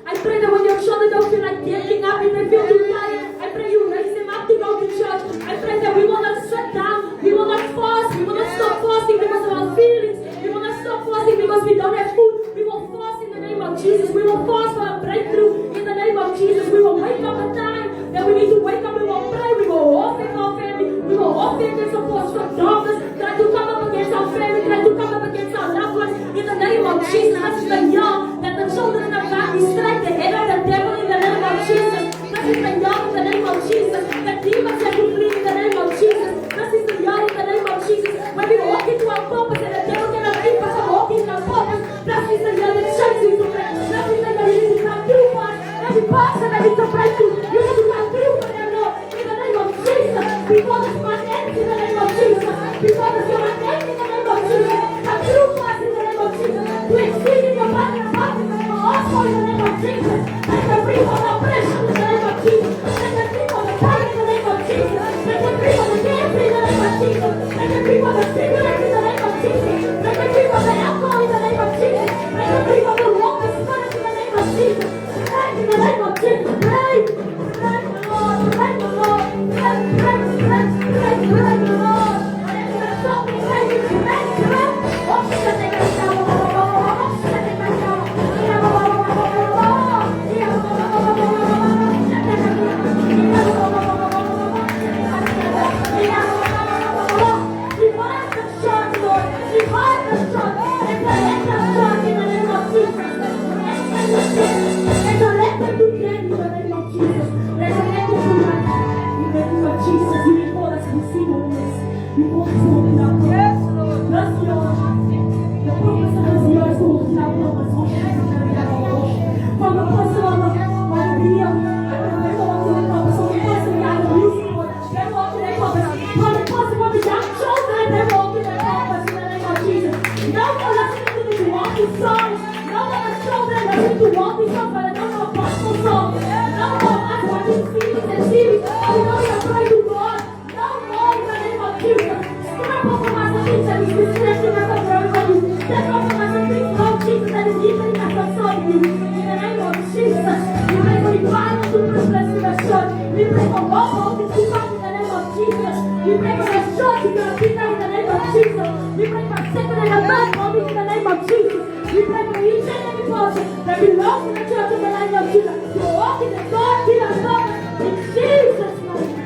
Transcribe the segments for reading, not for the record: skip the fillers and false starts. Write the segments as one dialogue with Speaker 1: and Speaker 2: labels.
Speaker 1: I pray that when your children don't feel like getting up, if they feel too tired, I pray you raise them up to We call this my name in the name of Jesus. We call this your name in the name of Jesus. Come through for us in the name of Jesus. To exceed in your body and heart in the name of also in the name of Jesus. Make them free from oppression in the name of Jesus. Make them free from the pain in the name of Jesus. Make them free from the cancer in the name of Jesus. Make them free from the cigarettes in the name of Jesus. Make them free from the alcohol in the name of Jesus. Make them free from the wrong spirit in the name of Jesus. Pray in the name of Jesus. Pray. Pray the Lord. Pray the Lord. Pray the Lord. Something pray you. Pray. Oh, shit, they got down. Oh, shit, they got down. Yes, Lord. Yes, Lord. The purpose of this year is to hold down purpose. From the person of my video, they go to the purpose. From the person that I'm using for, they walk in their purpose. From the person of the young children, they walk in their purpose in the name of Jesus. No one listening to walk in songs. No one is children listening to walk in songs, but I don't know gospel songs. No one is watching series and series. I know you're praying to God. No more in the name of Jesus. Step up from my things that is distressing us around you. Step up from my things, Lord Jesus, that is eating us outside you. In the name of Jesus, we pray for divine and super restoration. We pray for God to keep us in the name of Jesus. We pray for the church to be a kingdom in the name of Jesus. We pray for second and a third body in the name of Jesus. We pray for each and every person that belongs to the church in the name of Jesus. To walk in the God, kingdom of God, in Jesus' name.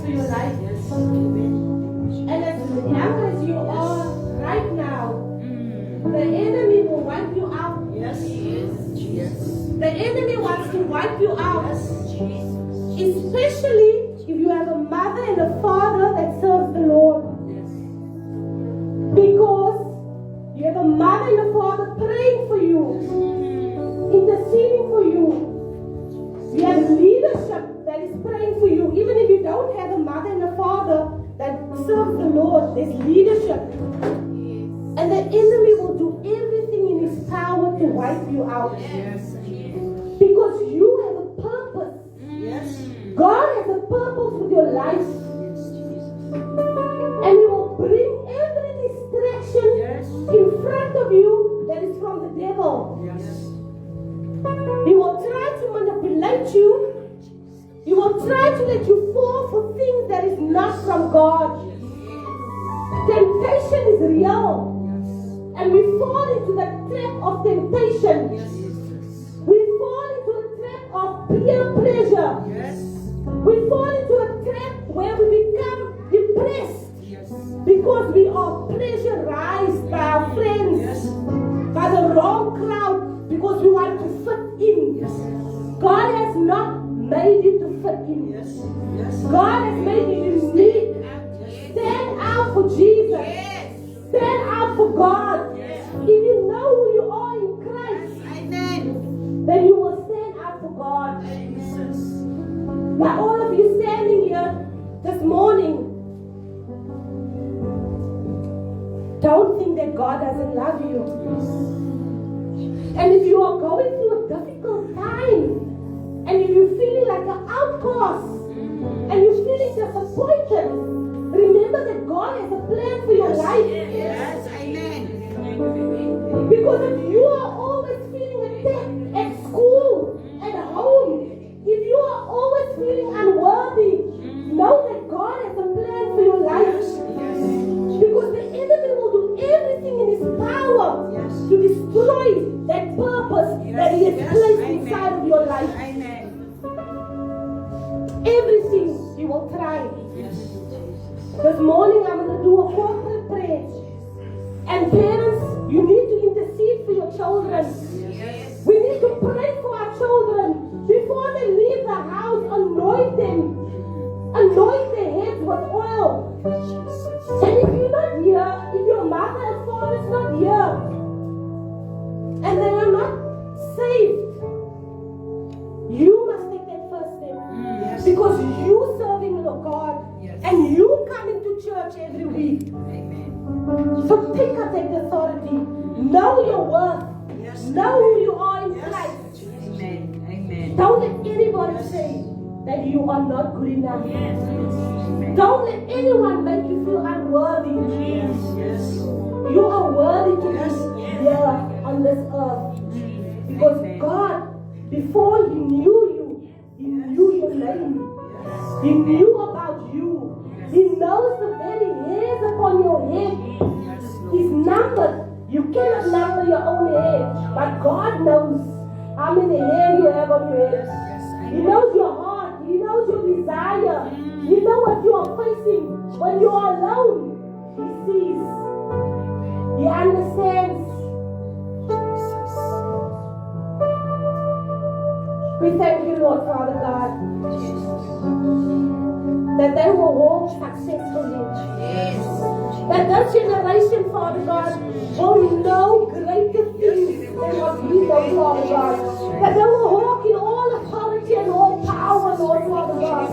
Speaker 1: for your life. And as young as you are right now, the enemy will wipe you out.
Speaker 2: Yes.
Speaker 1: The enemy wants to wipe you out. Especially if you have a mother and a father that serves the Lord. Because you have a mother and a father praying for you, interceding for you. You have leadership that is praying for you. Even if you don't have a mother and a father that serves the Lord, there's leadership. And the enemy will do everything in his power to wipe you out. Because you have a purpose. God has a purpose with your life. And he will bring every distraction in front of you that is from the devil. He will try to manipulate you. He will try to let you fall for things that is not from God. Temptation is real. And we fall into the trap of temptation. We fall into a trap of peer pressure. We fall into a trap where we become depressed because we are pressurized by our friends, by the wrong crowd, because we want to fit in. God has not made you to fit in. God has made you unique. Stand out for Jesus. Stand out for God. If you know who you are in Christ, then you will stand out for God. Now all of you standing here this morning, don't think that God doesn't love you. And if you are going through a difficult time, and if you're feeling like an outcast, and you're feeling disappointed, remember that God has a plan for your life. Because if you are always feeling attacked at school, at home, if you are always feeling unworthy, know that God has a plan for your life. Because the enemy will do everything in his power to destroy that purpose that he has placed inside of your life. Everything he will try. This morning I'm going to do a corporate prayer. And parents, you need to intercede for your children. We need to pray for our children. Before they leave the house, anoint them. Anoint their heads with oil. And if you're not here, if your mother and father is not here, and they are not saved, you must take that first step. Because you serving the God, and you coming to church every week. So take up that authority. Know your worth. Know who you are in Christ. Don't let anybody say that you are not good enough. Don't let anyone make you feel unworthy. You are worthy to be here on this earth. Because God, before He knew you, He knew your name. He knew about you. He knows the very hairs upon your head. He's numbered. You cannot number your own hair. But God knows how many hairs you have on your head. He knows your heart. He knows your desire. He knows what you are facing when you are alone. He sees. He understands. We thank you, Lord Father God, that they will walk successfully. That this generation, Father God, will know greater things than what we know, Father God. That they will walk in all authority and all power, Lord Father God.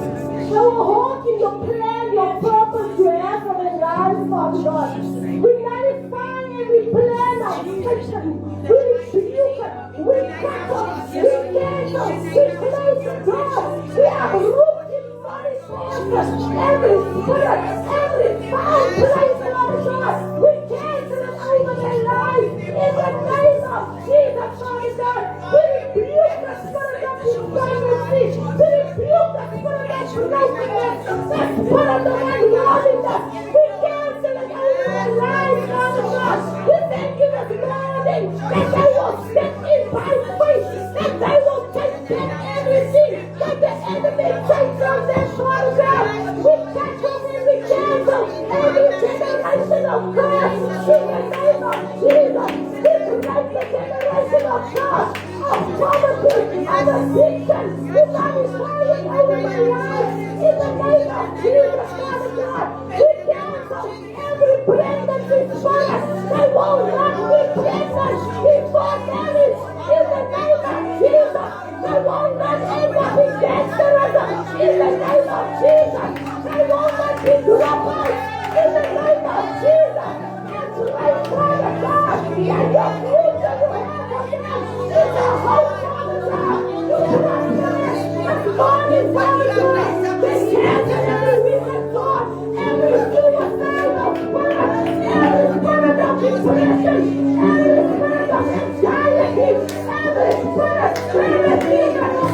Speaker 1: They will walk in your plan, your purpose you have for their lives, Father God. We nullify every plan of Satan. We rebuke it. We cancel. We cancel. We close the door. We are rooted for His purpose. Every spirit, every foul place, Father God, we cancel it over their lives. In the name of Jesus, Father God, we rebuke the spirit of depravity. We rebuke the spirit of brokenness. The spirit of unworthiness. We cancel it over their lives, Father God. We thank you this morning that they will step in by faith, that they will take back everything that the enemy takes from them, Father God. We of Jesus, Father God, we cancel every pregnancy spirit. They will not be pregnant before marriage. In the name of Jesus, they will not end up in cancerous. In the name of Jesus, they will not be dropouts. In the name of Jesus, and pray, Father God, that your future you have for them is a hope, Father God. You prosper us morning, Father God. We cancel every wicked thought, every suicidal spirit, every spirit of depression, every spirit of anxiety, every spirit of fear of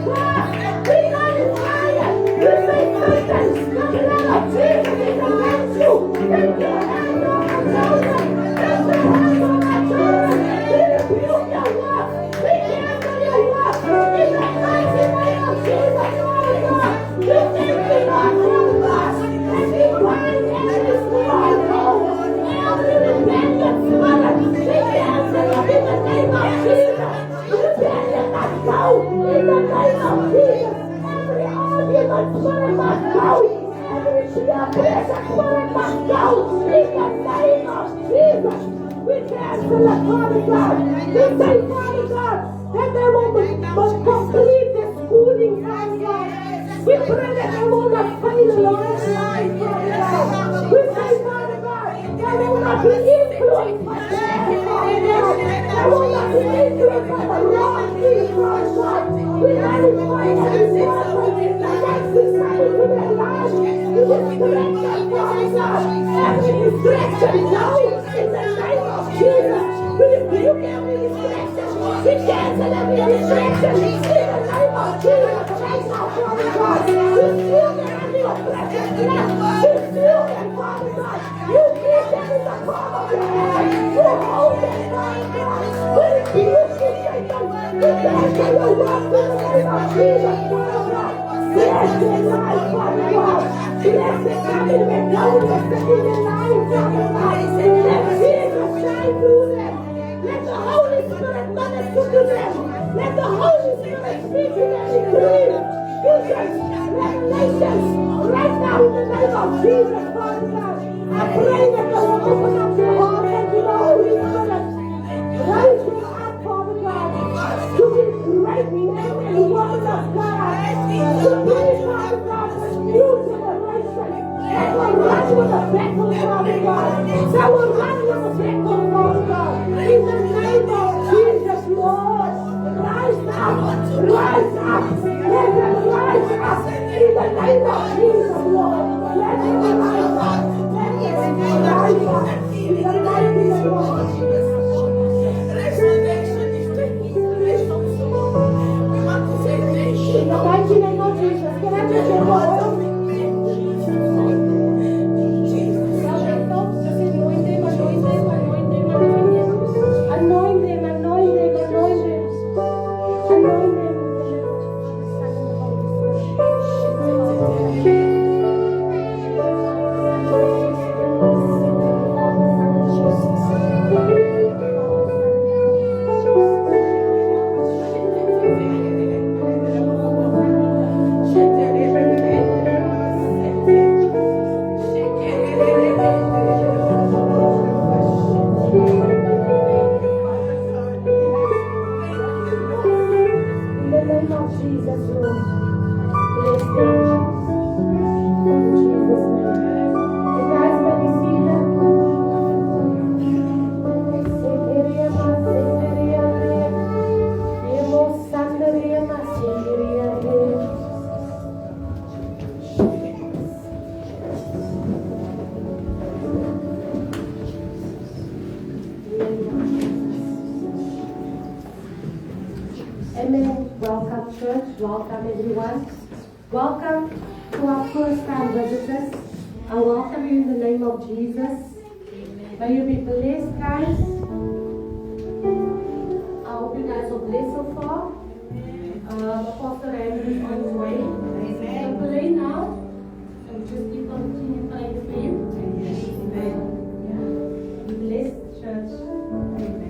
Speaker 1: God. We nullify it. We say Satan, the blood of Jesus is against you. Take your hand off our children. Take your hand off our children. We rebuke your work. We cancel your work. In the mighty name of Jesus, Father God. We thank you, Lord, Father God. And we bind every stronghold, every rebellion spirit. We cancel it in the name of Jesus. Rebellion must go in the name of Jesus. Every argument spirit must go. Every peer pressure spirit must go in the name of Jesus. We cancel it, Father God. We say, Father God, that they will complete the schooling, Father God. We pray that they will not fail life, Father God. We say, Father God, they will not be influenced by bad, Father God. They will not be influenced by the wrong things, Father God. We nullify every word that makes decided to their lives. We distract them, Father God. Every distraction, no, in the name of Jesus. We rebuke every distraction. We cancel every distraction in the name of Jesus. Right now, Father God. We feel that every oppression left. We feel that, Father God. You give them in the palm of your hand. You hold them, Father God. We rebuke you, Satan. We cancel your work in the name of Jesus, Father God. Bless their life, Father God. Bless the coming and going and setting their life, Father God. Let Jesus shine through them. Let the Holy Spirit minister to them. Let the Holy Spirit speak to them in dreams, visions, revelations. Right now in the name of Jesus, Father God. I pray that they will open up their heart and to the Holy Spirit. Raise them up, Father God, to be great men and women of God. To pray, Father God, for new generation that will run with a battle, Father God. That will run with a battle, Father God. In the name of Jesus, Lord, rise up, rise up. Let them rise up. In the name of Jesus, Lord, let them rise up. Let them rise up. In the mighty name of Jesus. In the mighty name of Jesus, can I just get more oil? Amen. Welcome, church. Welcome, everyone. Welcome to our first-time visitors. I welcome you in the name of Jesus. May you be blessed, guys. I hope you guys are blessed so far. Pastor Andrew is on his way. Amen. So play now. So just keep on continuing praying for you. Amen. Be blessed, church.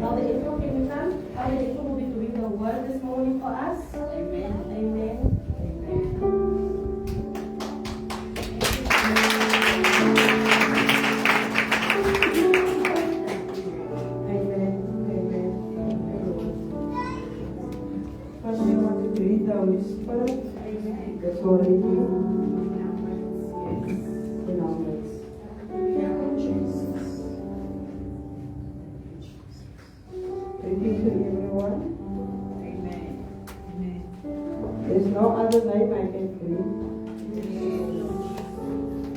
Speaker 1: Father April, can you come? Father April will be doing the word this morning for us. Amen. Amen. Amen.
Speaker 2: Holy Spirit that's already in our midst. Greetings to everyone. There's no other name I can greet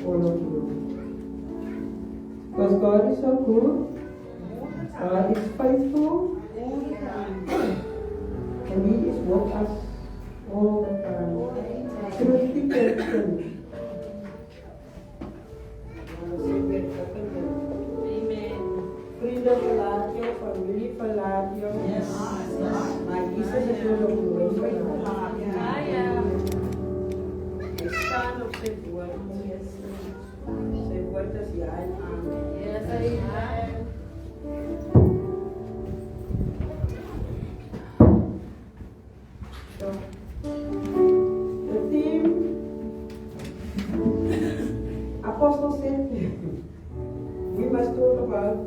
Speaker 2: all of you. Because God is so good. God is faithful. And He is with us all the time. Through thick and thin. Vrienden verlaat jou, familie verlaat jou. Maar Jesus is nog nooit verlaat. Hy staan op sy woord. Sy woord is ja en amen. So, the theme, Apostle said, we must talk about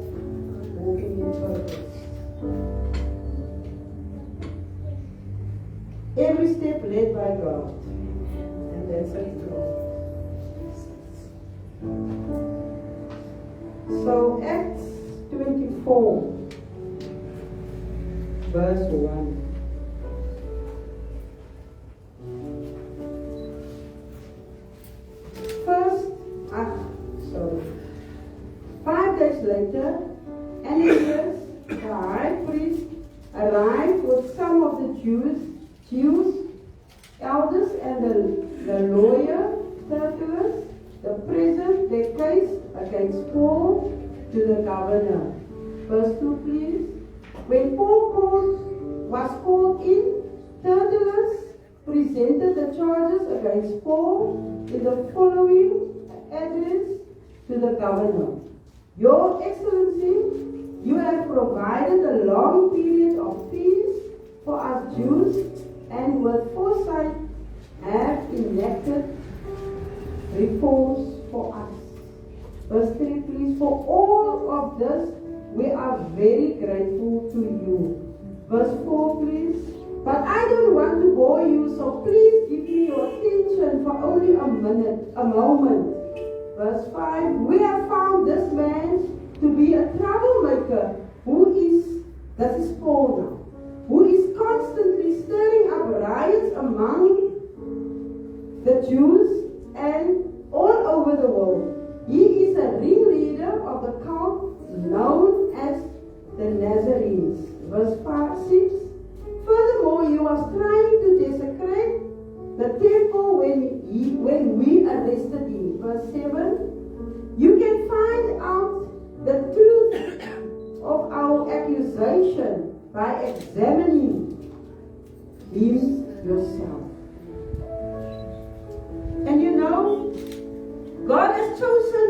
Speaker 2: walking in purpose. Every step led by God. And that's a growth. So Acts 24, verse 1. First, 5 days later, Ananias, the high priest, arrived with some of the Jews, elders and the lawyer, Tertullus, to present their case against Paul to the governor. Verse 2, please. When Paul was called in, Tertullus presented the charges against Paul in the following address to the governor. Your Excellency, you have provided a long period of peace for us Jews and with foresight have enacted reforms for us. Verse 3, please. For all of this, we are very grateful to you. Verse 4, please. But I don't want to bore you, so please give me your attention for only a moment. Verse 5, we have found this man to be a troublemaker that is Paul now, who is constantly stirring up riots among the Jews and all over the world. He is a ringleader of the cult known as the Nazarenes. Verse 6. Furthermore, he was trying to desecrate the temple when we arrested him. Verse 7. You can find out the truth of our accusation by examining him yourself. And you know, God has chosen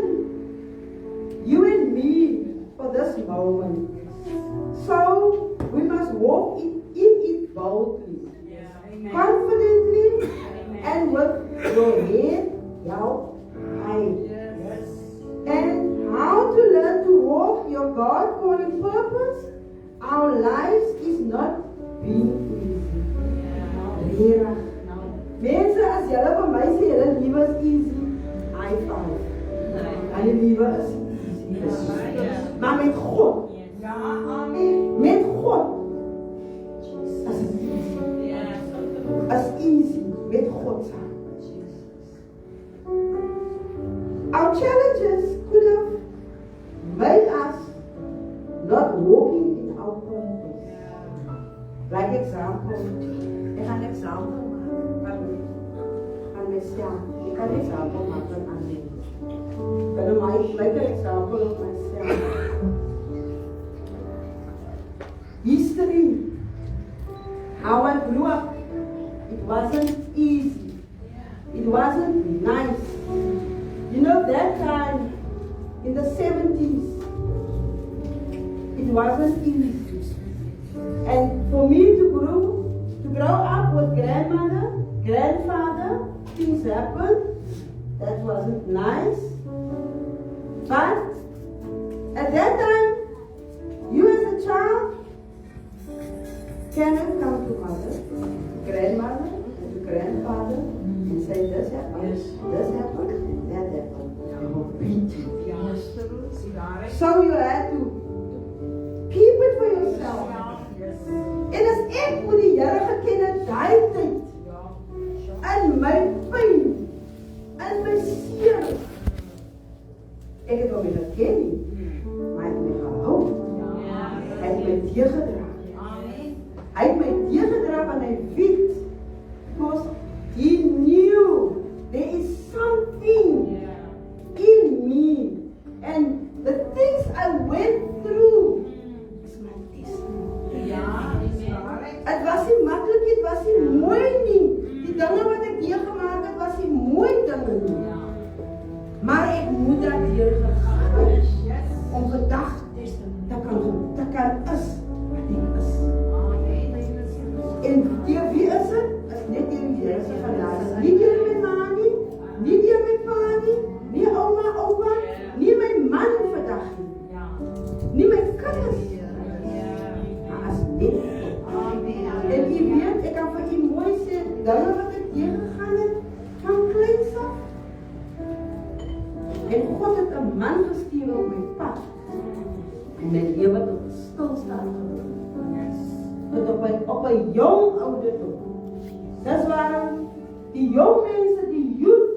Speaker 2: you and me for this moment. So we must walk in it boldly, confidently, and with your head held high. And how to learn to walk your God-calling purpose? Our lives is not being easy. Mense, as julle vir my sê julle lewe is easy, I find. Hulle lewe is easy. Maar met God. Met God. As easy met God saam. Our challenges could have made us not walking in our purpose. Like example, ek gaan example maak van myself. Ek kan example maak van ander. But like an example of myself. History, how I grew up, it wasn't easy. It wasn't nice. You know, that time, in the 70s, it wasn't easy. And for me to grow up with grandmother, grandfather, things happened. That wasn't nice. But at that time, you as a child cannot come to mother, grandmother, grandfather and say, this happened, this happened, that happened. They will beat you. So you have to keep it for yourself. En as ek moet die Here geken het daai tyd in my pyn, in my seer, ek het hom nie geken nie, maar ek het my gehou. Hy het my teëgedra. Hy het my teëgedra van hy weet, because he knew there is something in me, and the things I went through is my testimony. Het was nie maklik, het was nie mooi nie. Die dinge wat ek deurgemaak het, was nie mooi dinge nie. Maar ek moet dat deurgegaan het, om vandag te kan is wat ek is. En deur wie is het? Is net deur die Here se genade. Nie deur my ma nie, nie deur my pa nie, nie ouma, oupa, nie my man vandag nie, nie my kinders, maar as net. En u weet, ek kan vir u mooi sê, dinge wat ek teëgegaan het, van kleins af. En God het 'n man gestuur op my pad, en my lewe tot stilstaan gebring. Tot op 'n jong ouderdom. Dis waarom die jong mense, die youth,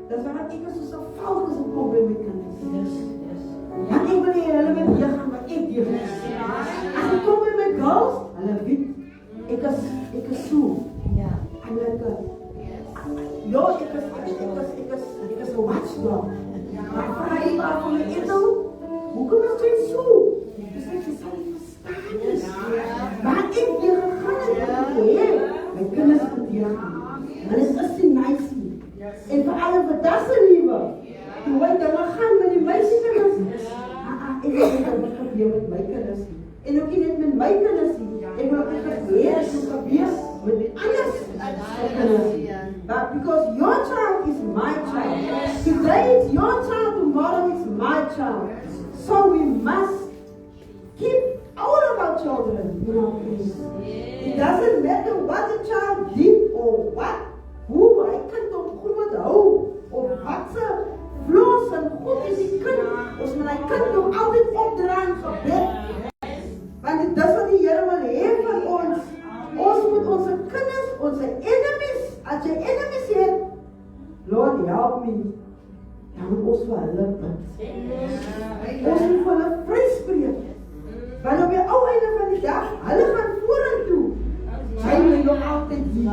Speaker 2: dis waarom ek soos 'n fokus op kom by my kinders. Want ek wil nie hulle met gaan wat ek doen. As ek kom by my girls, hulle weet, ek is so. Ja. I'm like ek is 'n watchdog. Maar vir hy maar van my etel, hoekom is jy so? Dis net jy sal nie verstaan. Maar ek gegaan het, my kinders verdedig. En dit is die nice nie. En vir alle wat dat se liewe, toe hy dan gaan met die meisiekinders. Ek het nie gebeur met my kinders nie. En ook nie net met my kinders nie. Ek wil ook nie gebeur met die anders kinders nie. But because your child is my child. Today it's your child, tomorrow it's my child. So we must keep all of our children in our place. It doesn't matter what the child did or hoe hy kind op groot hou, of wat se vloes en goed is die kind. Ons moet hy kind nog altyd opdra in gebed. Want dit is wat die Here wil hê van ons. Ons moet ons kinders, ons enemies, as jy enemies het, Lord help me, dan moet ons vir hulle bid. Ons moet vir hulle vryspreek. Want op die ou einde van die dag, hulle gaan vorentoe. Hy wil nog altyd die.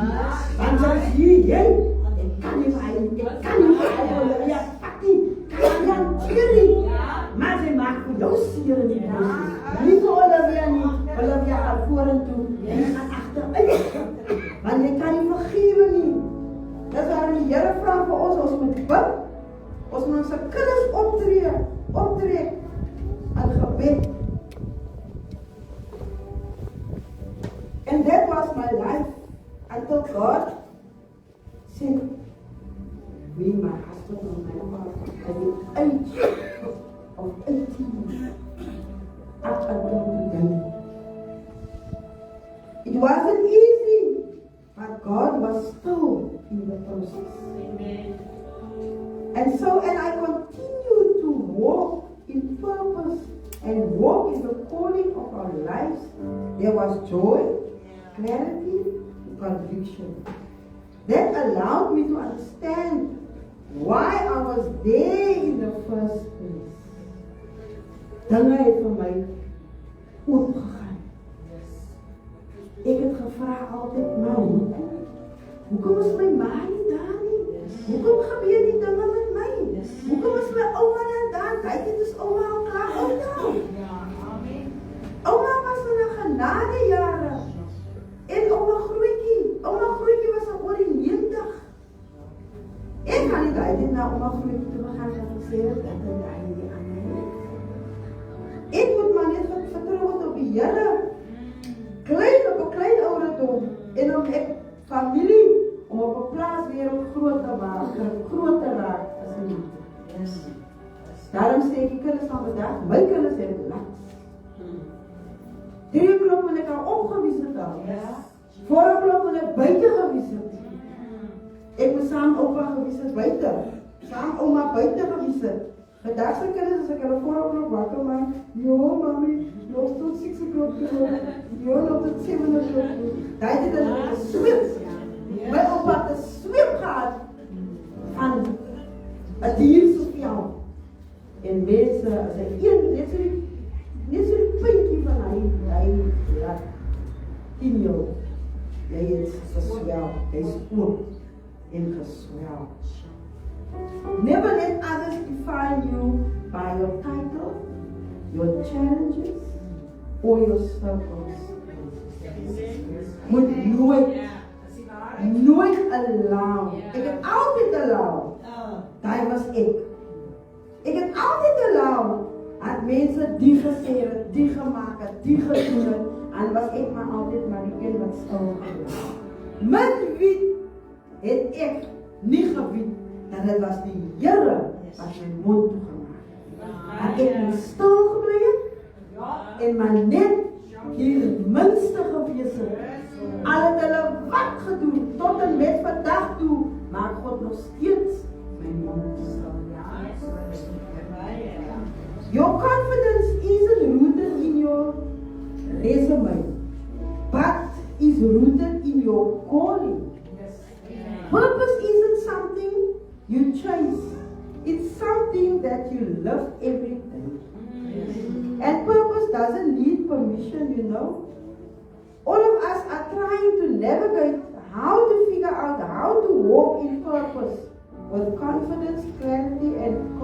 Speaker 2: Want as jy, ek kan nie vir hy, ja, pakkie, kan jy hanteer nie. Maar sy maak vir jou seer in die boos. Nie vir Olivia nie, Olivia gaan vorentoe, en jy gaan achteruit. Want jy kan nie vergewe nie. Dis waar die Here vra vir ons moet bid, ons moet ons kinders optree in gebed. And that was my life until God sent me, my husband, and my wife at the age of 18 up until today. It wasn't easy, but God was still in the process. Amen. And I continued to walk in purpose and walk in the calling of our lives. There was joy, clarity, and conviction. That allowed me to understand why I was there in the first place. Dinge het vir my oopgegaan. Ek het gevra altyd, maar hoekom is my ma nie daar nie? Hoekom gebeur die dinge met my? Hoekom is my ouma nie daar? Kyk, dit is ouma al klaar oud nou. Ouma was in 'n genadejare. En ouma grootjie was al oor die 90. Ek kan nie daai na ouma grootjie toe gaan en gesê dat hy daai nie aan my. Ek moet maar net vertrou op die Here. Op 'n klein ouderdom en om ek familie om op 'n plaas weer groot te maak, groot te raak as 'n mens. Daarom sê ek die kinders van vandag, my kinders het laks. 3 o'clock moet ek al opgewys het al. 4 o'clock moet ek buite gewys het. Ek moet saam oupa gewees het buite. Saam ouma buite gewees het. Vandag se kinders as ek hulle voorop wakker maak, jo mami, nog tot 6 o'clock toe. Jo nog tot 7 o'clock toe. Daai het hulle gesweep. My oupa het 'n sweep gehad van 'n dier soos jou. En mense, as hy net so die puntjie van hy in jou. Jy is geswel, jy's oop en geswel. Never let others define you by your title, your challenges, or your struggles. Moet nooit allow. Ek het altyd allow. Daai was ek. Ek het altyd allow dat mense die gesê het, die gemaak het, die gedoen het, en was ek maar altyd maar die een wat stil gebly. Met wie het ek nie geweet dat dit was die Here wat my mond toegemaak het. Dat ek nie stil gebly het en maar net die minste gewees het. Al het hulle wat gedoen, tot en met vandag toe, maak God nog steeds my mond stil. Your confidence isn't rooted in your resume, but is rooted in your calling. Purpose isn't something you chase. It's something that you live every day. And purpose doesn't need permission, you know. All of us are trying to navigate how to figure out how to walk in purpose with confidence, clarity, and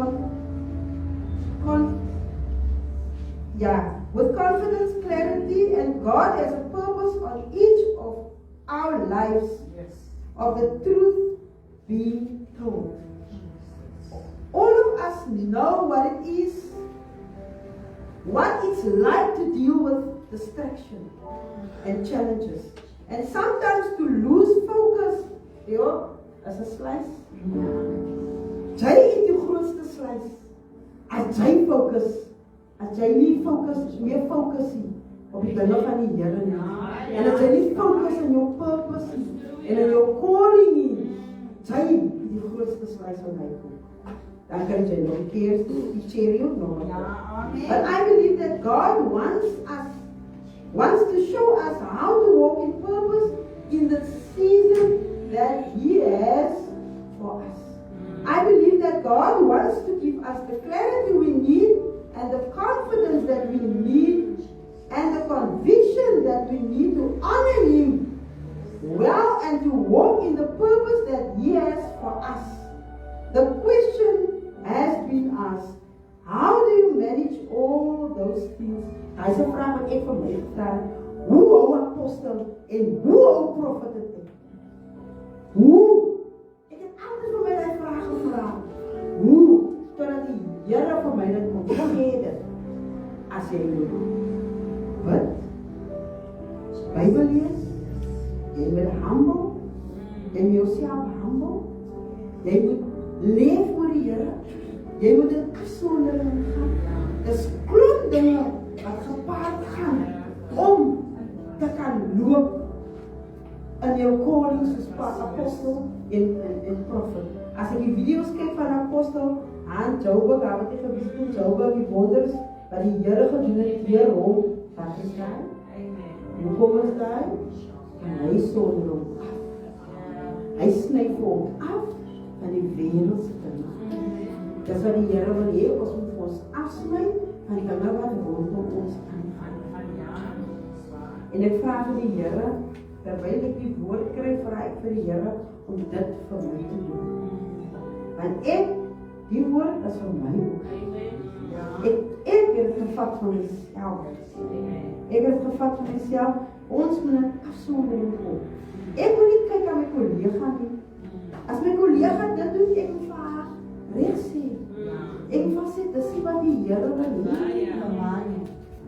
Speaker 2: with confidence, clarity, and God has a purpose on each of our lives, of the truth being told. All of us know what it is, what it's like to deal with distraction and challenges, and sometimes to lose focus, as a slice. Jy het die grootste slice. As jy focus, as jy nie focus, meer focus op die dinge van die Here nie. En as jy nie focus on your purpose en on your calling nie, jy die grootste slice van hy kom. Dan kan jy nog een keer die cherry op nog. But I believe that God wants to show us how to walk in purpose in the season that He has for us. I believe that God wants to give us the clarity we need and the confidence that we need and the conviction that we need to honor Him well and to walk in the purpose that He has for us. The question has been asked, how do you manage all those things? Hy is 'n vraag wat ek vir my gevra het. Hoe hou apostel en hoe hou profet dit? Hoe? Ek het altyd vir my die vraag gevra. Hoe? Totdat die Here vir my dit kon gee dit. As jy moet wat? Bybel lees. Jy moet humble. Jy moet jouself humble. Jy moet leef voor die Here. Jy moet in afsondering gaan. Dis klomp dinge wat gepaard gaan om te kan loop in jou calling soos apostel en profet. As ek die video's kyk van apostel aan Joburg, wat ek gewees het in Joburg, die wonders wat die Here gedoen het deur hom, wat is daai? Hoe kom ons daai? En hy sonder hom af. Hy sny vir hom af van die wêreldse dinge. Dis wat die Here wil hê, ons moet ons afsny van die dinge wat rondom ons aangaan. En ek vra vir die Here, terwyl ek die woord kry, vra ek vir die Here om dit vir my te doen. Want die woord is vir my ook. Ek het gevat van myself. Ek het gevat van myself, ons moet in afsondering kom. Ek moet nie kyk aan my kollega nie. As my kollega dit doen, ek moet vir haar reg sê. Ek moet sê, dis nie wat die Here wil hê.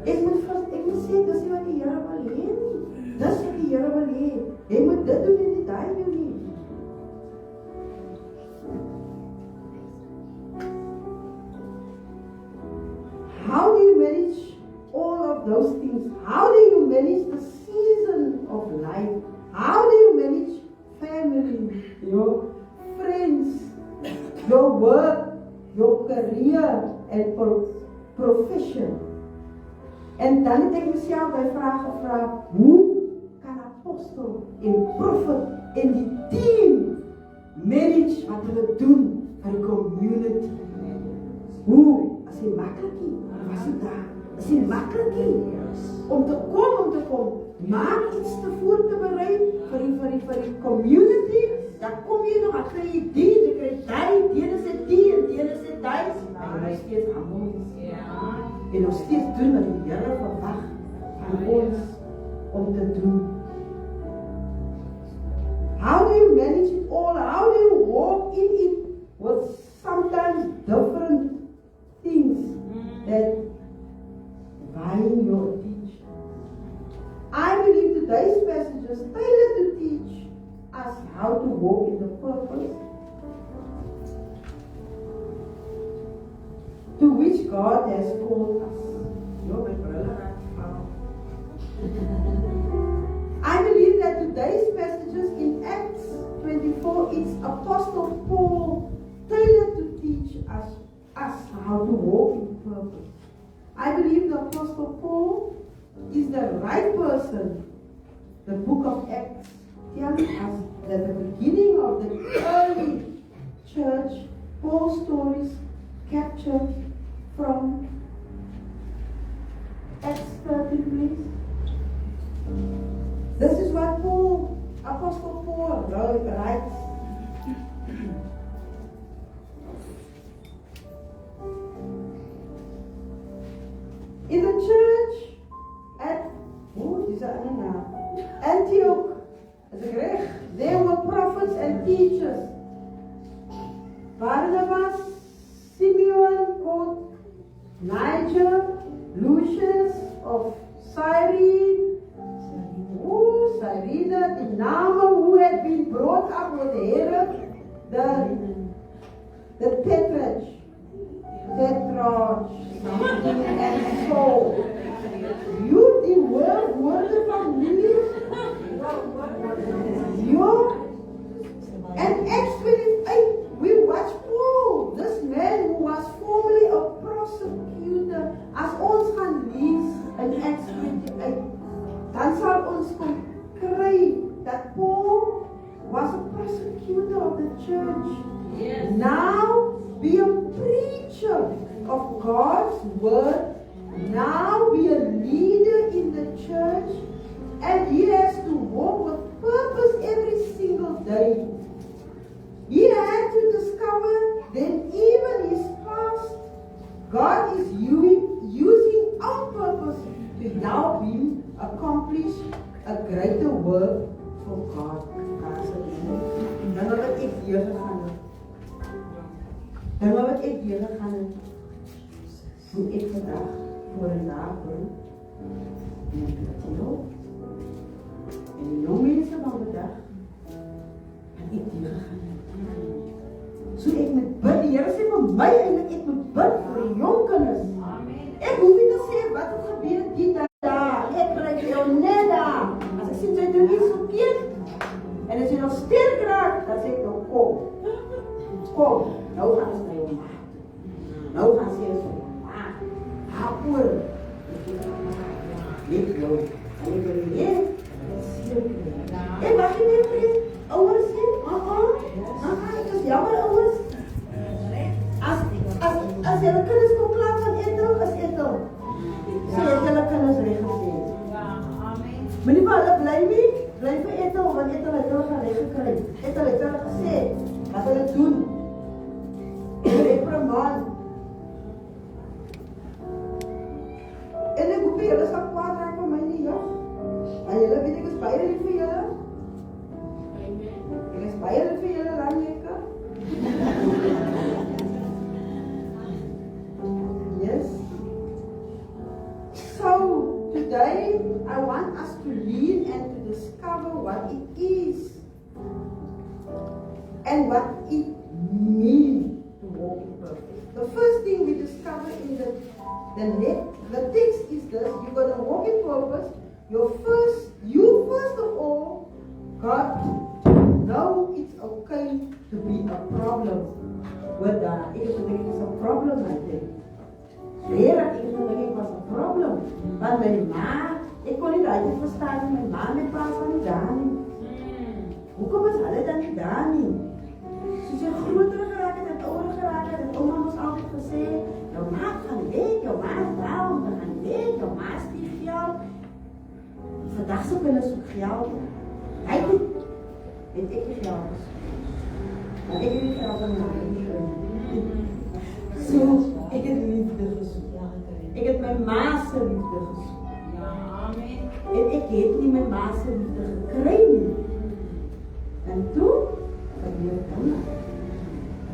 Speaker 2: Ek moet sê, dis nie wat die Here wil hê nie. Dis wat die Here wil hê. Jy moet dit doen en nie daai doen nie. How do you manage all of those things? How do you manage the season of life? How do you manage family? career en profession. En dan het ek myself by vraag gevra, hoe kan apostel en prophet en die team manage wat hulle doen vir die community? Hoe? As jy maklik nie, was dit daar. As jy maklik nie, om te kom, maak iets te voor te berei vir die community, dan kom jy nog, dan kry jy die, dan kry jy die is dit die, en die is dit die, en nog steeds harmonies. En nog steeds doen wat die Here verwag van ons om te doen. How do you manage it all? How do you walk in it with sometimes different things that vying your attention? I believe today's passage is tailored to teach us how to walk in the purpose to which God has called us. I believe that today's passages in Acts 24, it's Apostle Paul tailored to teach us how to walk in purpose. I believe the Apostle Paul is the right person. The book of Acts tells us that the beginning of the early church, Paul's stories captured from Acts 13, please. This is what Apostle Paul writes. In the church at Antioch, there were prophets and teachers. Barnabas, Simeon, called Niger, Lucius of Cyrene, the Naaman who had been brought up with Herod, the Tetrarch, and Saul. You, the word from Lily, and Acts 28, we watch Paul, this man who was formerly a prosecutor, as ons gaan lees in Acts 28, dan sal ons kon kry that Paul was a prosecutor of the church. Yes. Now be a preacher of God's word. Now be a leader in the church, and he has to walk with purpose every single day. He had to discover that even his past, God is using our purpose to help him accomplish a greater work for God. Dan wat ek hier gegaan het, hoe ek vandag voor een naam en ik vertel en die jong mense van de dag en ek hier gegaan het. So ek moet bid, die Here sê vir my eintlik ek moet bid vir die jong kinders. Ek hoef nie te sê wat het gebeur die dag, ek kry jou net daar. As ek sien jy doen iets verkeerd en as jy nog sterk raak, dan sê ek nou kom, nou gaan ons na jou maak. Nou gaan sê ons vir jou maak. Oor. Niet jou. En ik wil niet. En wat je neemt is ouders in. Het is jammer ouders. Als je kinders komt klaar van eten, is eten. Zo je kinders regelen. Maar niet maar hulle blijven eten, want eten het hulle gaan regelen. Eten het hulle gezegd. Wat hulle doen. Ik per maand. En ek hoop julle sal kwaad raak van my nie, ja. En julle weet ek is baie lief vir julle. Ek is baie lief vir julle landjeke. Yes. So, today I want us to read and to discover what it is and what it means to walk in purpose. The first thing we discover in the text is this: you're going to walk in purpose. You first of all got to know it's okay to be a problem with that. It is a problem. uit het. Regtig, ek was 'n probleem. Want my ma, ek kon nie daai verstaan nie, my ma en my pa was nie daar nie. Hoekom is hulle dan nie daar nie? Soos jy groter geraak het en ouer geraak het, en ouma ons altyd gesê, jou ma gaan weg, jou ma is daar om te gaan weg, jou ma is die geld. Vandag soek hulle soek geld. Hy het ek nie geld gesoek. Maar ek het nie geld aan my so, ek het liefde gesoek. Ek het my ma se liefde gesoek. En ek het nie my ma se liefde gekry nie. En toe, gebeur dan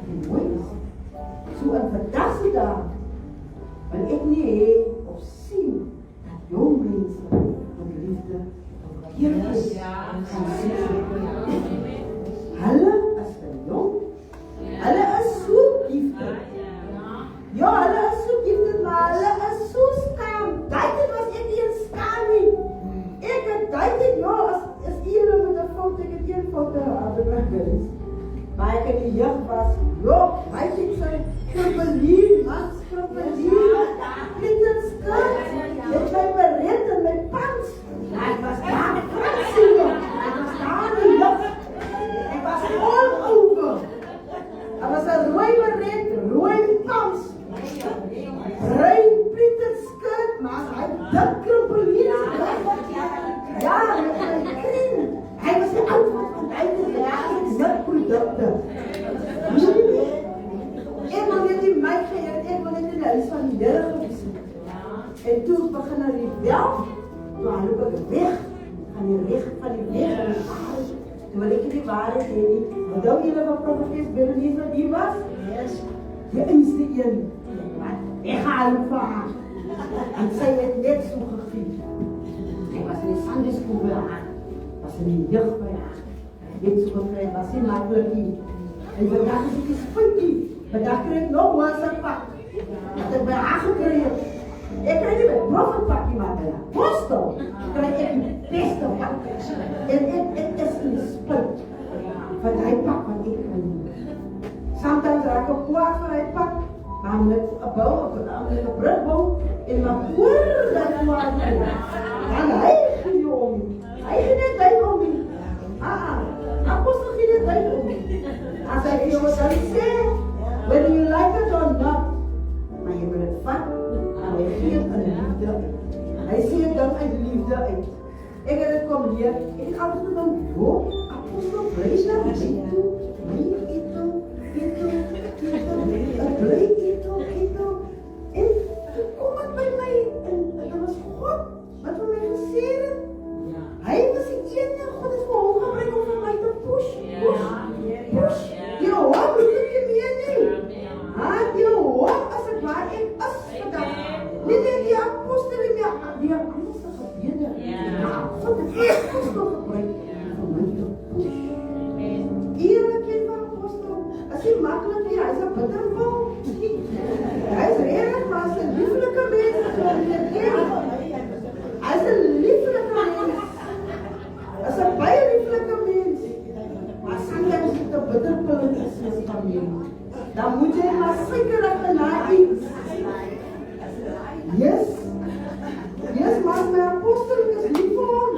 Speaker 2: die mooi is. So in vandag se dag, want ek nie hê of sien dat jong mense van liefde verkeerd is. Hulle is te jong. Hulle is so giftig. Ja, hulle is so giftig, maar hulle is so skaam. Daai tyd was ek nie eens skaam nie. Ek het daai tyd, ja, as iemand met 'n fout, ek het een fout gehad, maar ek in die jeug was, ja, my kind sê, krippelier, mans, krippelier, Pieter skut, met my beret en my pants. Ek was daar, kransiewe, ek was daar in die jeug. Ek was all over. Ek was 'n rooi beret, rooi pants, bruin Pieter skut, maar hy dik krippelier. Ja, met my kring. Hy was die oud van hy te met produkte. Ek wil net die my gee, ek wil net in die huis van die Here gewees. En toe begin hy rebel, toe hy loop weg, aan die reg van die weg. Toe wil ek die waarheid hê nie. Onthou julle wat profetes Berenice wat hier was? Yes. Die eerste een. Ek gaan vir haar. En sy het net so gegee. Ek was in die Sunday school by haar. Was in die jeug by haar. Net so gekry, was nie maklik nie. En vandag is ek die spytie. Vandag kry ek nog WhatsApp pak. Wat ek by haar gekry het. Ek kry nie by Prophet pak nie, maar by haar Apostel kry ek die beste pak. En ek is in die spyt van die pak wat ek kry. Sometimes raak ek kwaad van die pak. Maar met 'n bou op 'n brugboom en maar oor dat kwaad kry. Dan hy gee jou om. Hy gee net by om. Apostel gee net by om. As hy jou wat dan sê, whether you like it or not, maar jy moet dit vat, en hy gee het in liefde uit. Hy sê het dan uit liefde uit. Ek het dit kom leer, ek het altijd gedink, joh, Apostel, vrees dat my toe, ek bly etel, en toe kom het by my, en dat was God, wat vir my gesê het, hy was die ene, God is vir hom gebruik om vir my te push. Jy hoor, moet ek nie meer nie. Jy hoor, as ek waar ek is vandag. Nie net die apostel en die anders gebede. God het die apostel gebruik om my te push. Eerlijk kind van apostel, as jy makkelijk nie, hy is 'n bitterval. Hy is redelijk, maar hy is 'n lieflike mens. Hy is 'n lieflike mens. Hy is 'n baie lieflike mens. Maar sometimes is het 'n bitterpil in die familie. Dan moet jy maar sekerig na iets. Yes, maar my apostel is lief vir hom.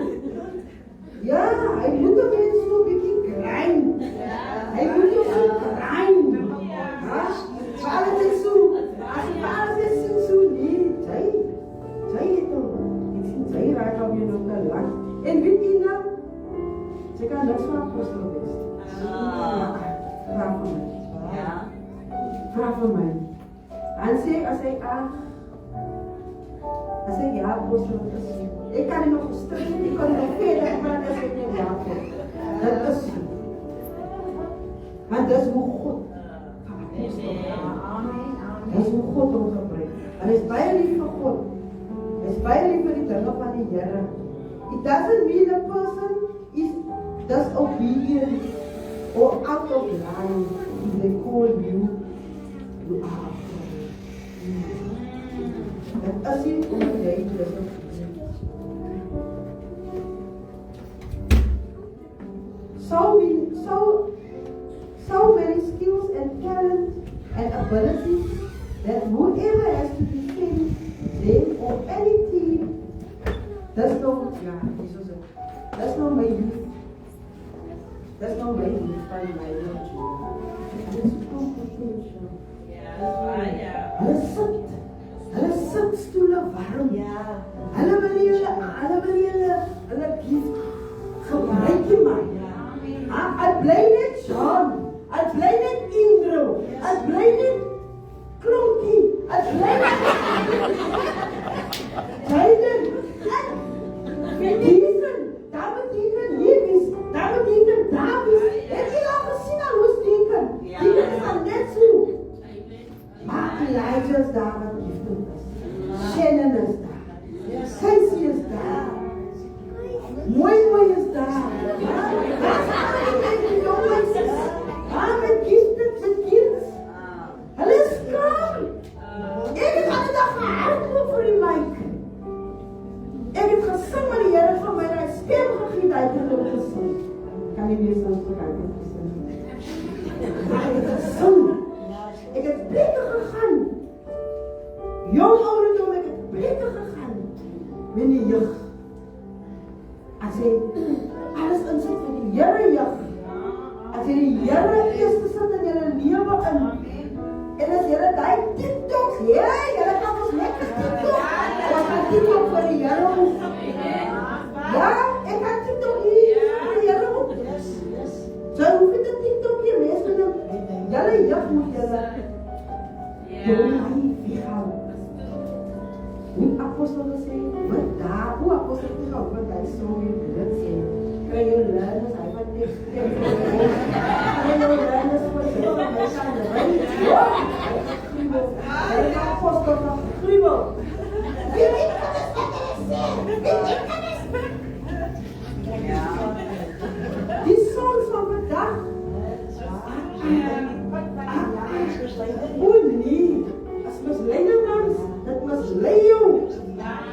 Speaker 2: Ja, hy moet 'n mens so 'n bietjie grind. Hy moet jou so grind. Vader is so, as die vader is so nie, sy het hom. Ek sien sy raak op jou nog te lang. En weet jy nou, sy kan niks van apostel wees. Vraag vir my. Vraag vir my. En sê, as hy ja, apostel is. Ek kan nie nog gestrek, ek kan nie nog verder, maar as ek nie ja vir. Dat is so. Want dis hoe God Hy is hoe God hom gebruik. En hy is baie lief vir God. Hy is baie lief vir die dinge van die Here. It doesn't mean a person is disobedient or out of line if they call you are. Dat is nie omdat jy disobedient. So many skills and talents and abilities that whoever has to defend them or any team, that's not my youth. That's not my youth, by my youth. That's competition. Hulle sit stoele warm. Hulle wil julle gift gebruik jy maar. Ek bly net John. Ek bly net Indro. Ek bly net Klonkie. Ek bly net Jaden. David. Het jy al gesien al hoe steken? Die gaan net so. Maar Elijah is daar wat giftig is. Shannon is daar. Casey is daar. Mooi is daar. Met giftig zijn kids. Hulle is klaar. Ek het aan die dag gehardloop vir die mic. Ek het gesing met die Here van my stem gegee uit en hulle gesing. Kan nie meer soms gekyk het gesing. Ek het gesing. Ek het plekke gegaan. Jong ouderdom, ek het plekke gegaan. Met die jeug. Ek sê, alles insit vir die Here jeug. Ek sê, die Here eerste sit in julle lewe in. En as julle die TikToks, julle kan ons lekker TikTok. Ons gaan TikTok vir die Here op. Ja, ek kan TikTok hier vir die Here op. So, hoe vind die TikTok hier meest in julle jeug moet julle gaan. Hoe apostel gesê, wat daar, hoe apostel gesê, wat hy so weer dit sê. Kry jou learners, hy wat niks kry jou learners voor jou, hy kan rin. Hy kan apostel nog gruwel. Wie weet wat is wat hy sê? Wie weet wat is die songs van vandag. O nee, as misleiding mans, dit mislei jou.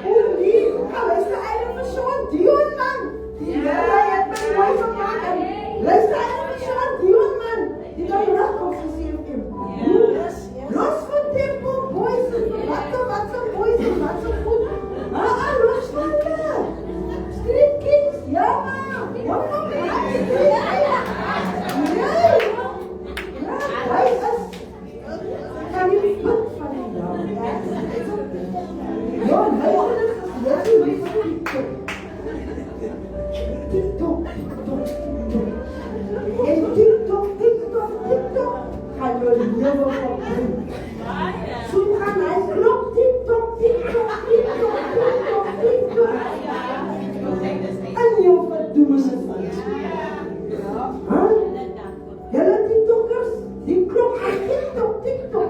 Speaker 2: O nee, luister eindelijk vir Sean Dion man. Die Here het my mooi gemaak en luister eindelijk vir Sean Dion man. Die kan jy nog op gesê op hem. Los van tempo boys, wat so boys en wat so goed. Los van hulle. Street Kings, ja man. Wat van my? Hy is kan jy bid van die dag. Ja, hy is TikTok. En TikTok. Gaan jou lewe opbring. So gaan hy klop TikTok. En jou verdoemen se van. Julle TikTokers, die klop aan TikTok.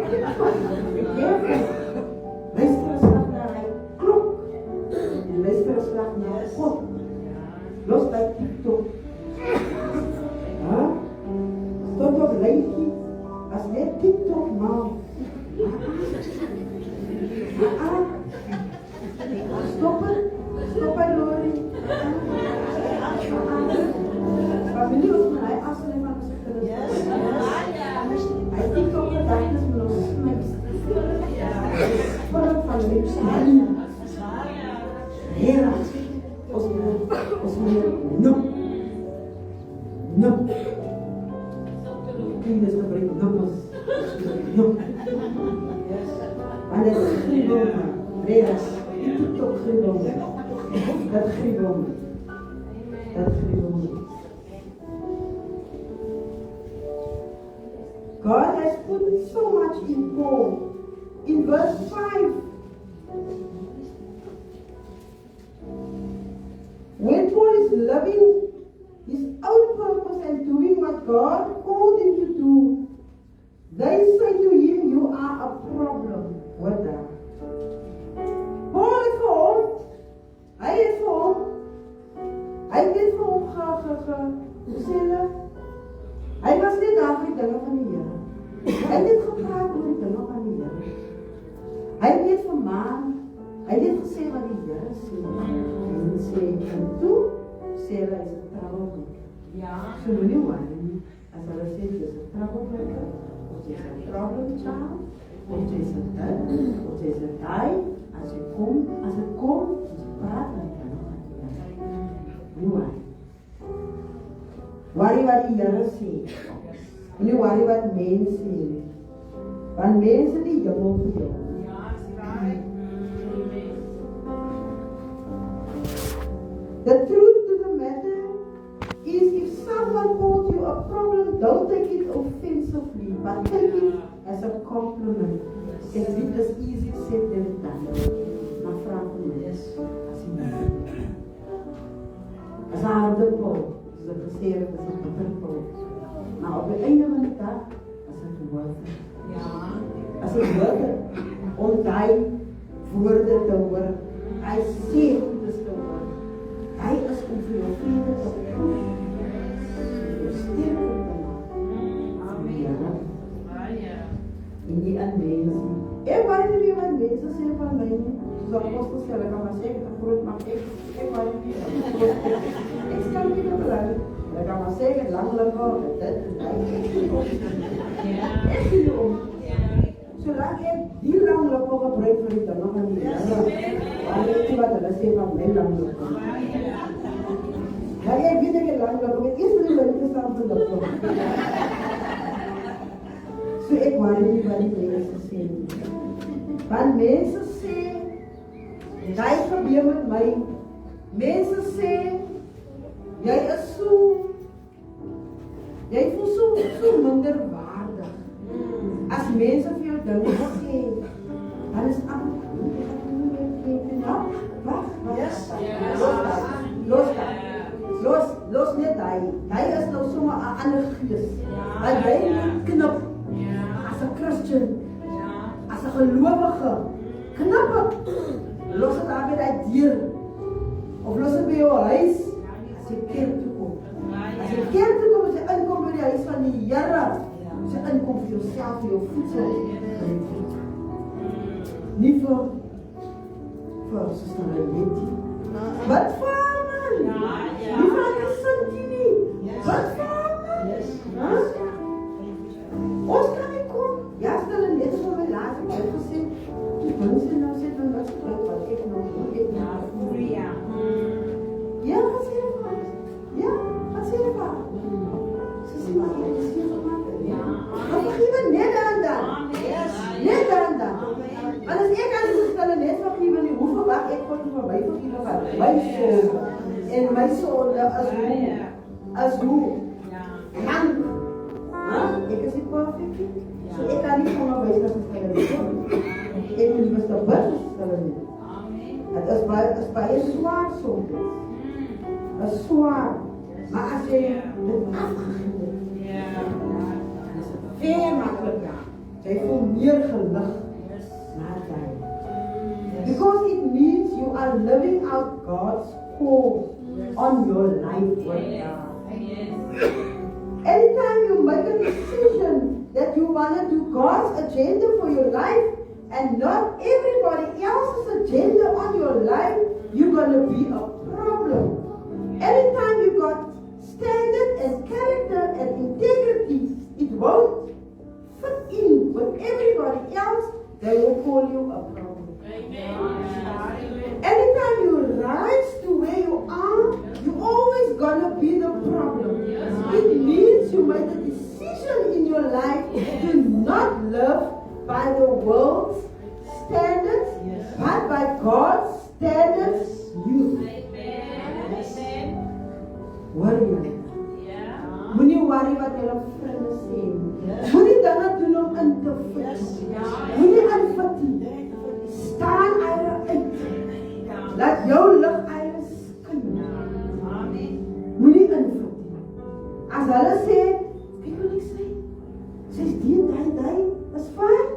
Speaker 2: Luister eens naar hy klop. En luister eens naar God. Los by TikTok. Stop op lyfie. As net TikTok man. Stop by Lori. Familie ons my afsluit maar gesit. Hy TikTok vandag is los. Wat van liefs. Hera. Ons moet no. Kinders gebruik nuppels. No. Maar dat is gruwel. Redas. TikTok gruwel. Dat gruwel. God has put so much in Paul. In verse 5. When Paul is loving his own purpose and doing what God called him to do, they say to him, you are a problem. What that? Paul is for hom. Hy het vir hom hoe sê hulle? Hy was net daar vir die dinge van die Here. Hy het net gepraat oor die dinge van die Here. Hy het net vermaan. Hy het net gesê wat die Here sê. En sê, en toe sê hulle, is 'n troublemaker. So moenie worry nie. As hulle sê, dis 'n troublemaker, of dis 'n problem child, of jy sê dit, of jy sê daai, as ek kom, as jy praat met jou nog nie worry. Worry wat die Here sê. Nie worry wat mense sê. Want mense die hemel vir jou. The truth to the matter is if someone calls you a problem, don't take it offensively, but take it as a compliment. It's as easy said than done. Maar vraag vir my, as jy nie. As harde pol, as ek gesê het, as ek bitter pol. Maar op die einde van die dag, as ek woord. As ek woord, om die woorde te hoor, hy sê goed is te hoor. Hy is om vir jou vrede te doen. Jou sterker te maak. Amen. En nie aan mense. Ek waar nie wat mense sê van my nie. Soos apostel sê, ek kan maar sê, ek groot maak ek waar nie. Ek stel nie te belang. Ek kan maar sê, ek lang hoor, dit ek sê nie om. Zolang ek die lang loop gebruik vir die dinge van die Here. Want ek weet wat hulle sê van my lang loop. Maar ek weet ek lang loop, ek is nie wil staan vir loop. So ek worry nie wat die mense sê. Want mense sê, jy gebeur met my. Mense sê, jy is so, jy voel so minder waardig. As mense vir jou dinge sê, dan is los net hy. Hy is nou sommer 'n ander gees. Want jy moet knip. As 'n Christen, as 'n gelowige, knip het. Los het daar by die deur. Of los het by jou huis, as jy kerk toe kom. As jy kerk toe kom, as jy inkom by die huis van die Here, as jy inkom vir jouself, vir jou voedsel. Nie vir Suster Letty. Wat vir man? Nie vir die Santie nie. Wat vir man? Ons kan nie kom. Ja, stel en net so my laat ek het gesê, die mense nou sê dan wat ek nog nie het na Ja, wat sê jy van? Ja, wat sê jy van? Sy maar jy is hier gemaak. Ja. Maar vergewe net dan. Net dan. Want as ek aan die stel net vergewe nie, hoe verwag ek God vir my vergewe van my sonde en my sonde as hoe? Man, ek is nie perfect nie. So ek kan nie van my wijs dat ek ek moet best op bid stellen nie. Het is baie zwaar soms. Het is zwaar. Maar as jy dit afgegeven dan is het veel makkelijker. Jy voel meer gelig na die. Because it means you are living out God's call on your life right now. Anytime you make a decision that you want to do God's agenda for your life and not everybody else's agenda on your life, you're going to be a problem. Anytime you got standard and character and integrity, it won't fit in with everybody else, they will call you a problem. Anytime you rise to where you are, you're always gonna be the problem. It means you made a decision in your life to not live by the world's standards, but by God's standards. You worry. Moenie worry wat julle vriende sê. Moenie dinge doen om in te fit. Moenie aanvat nie. Staan uit. Laat jou lig eie skyn. Moenie invloed nie. As hulle sê, kyk wat ek sê. Sy's die, is fyn.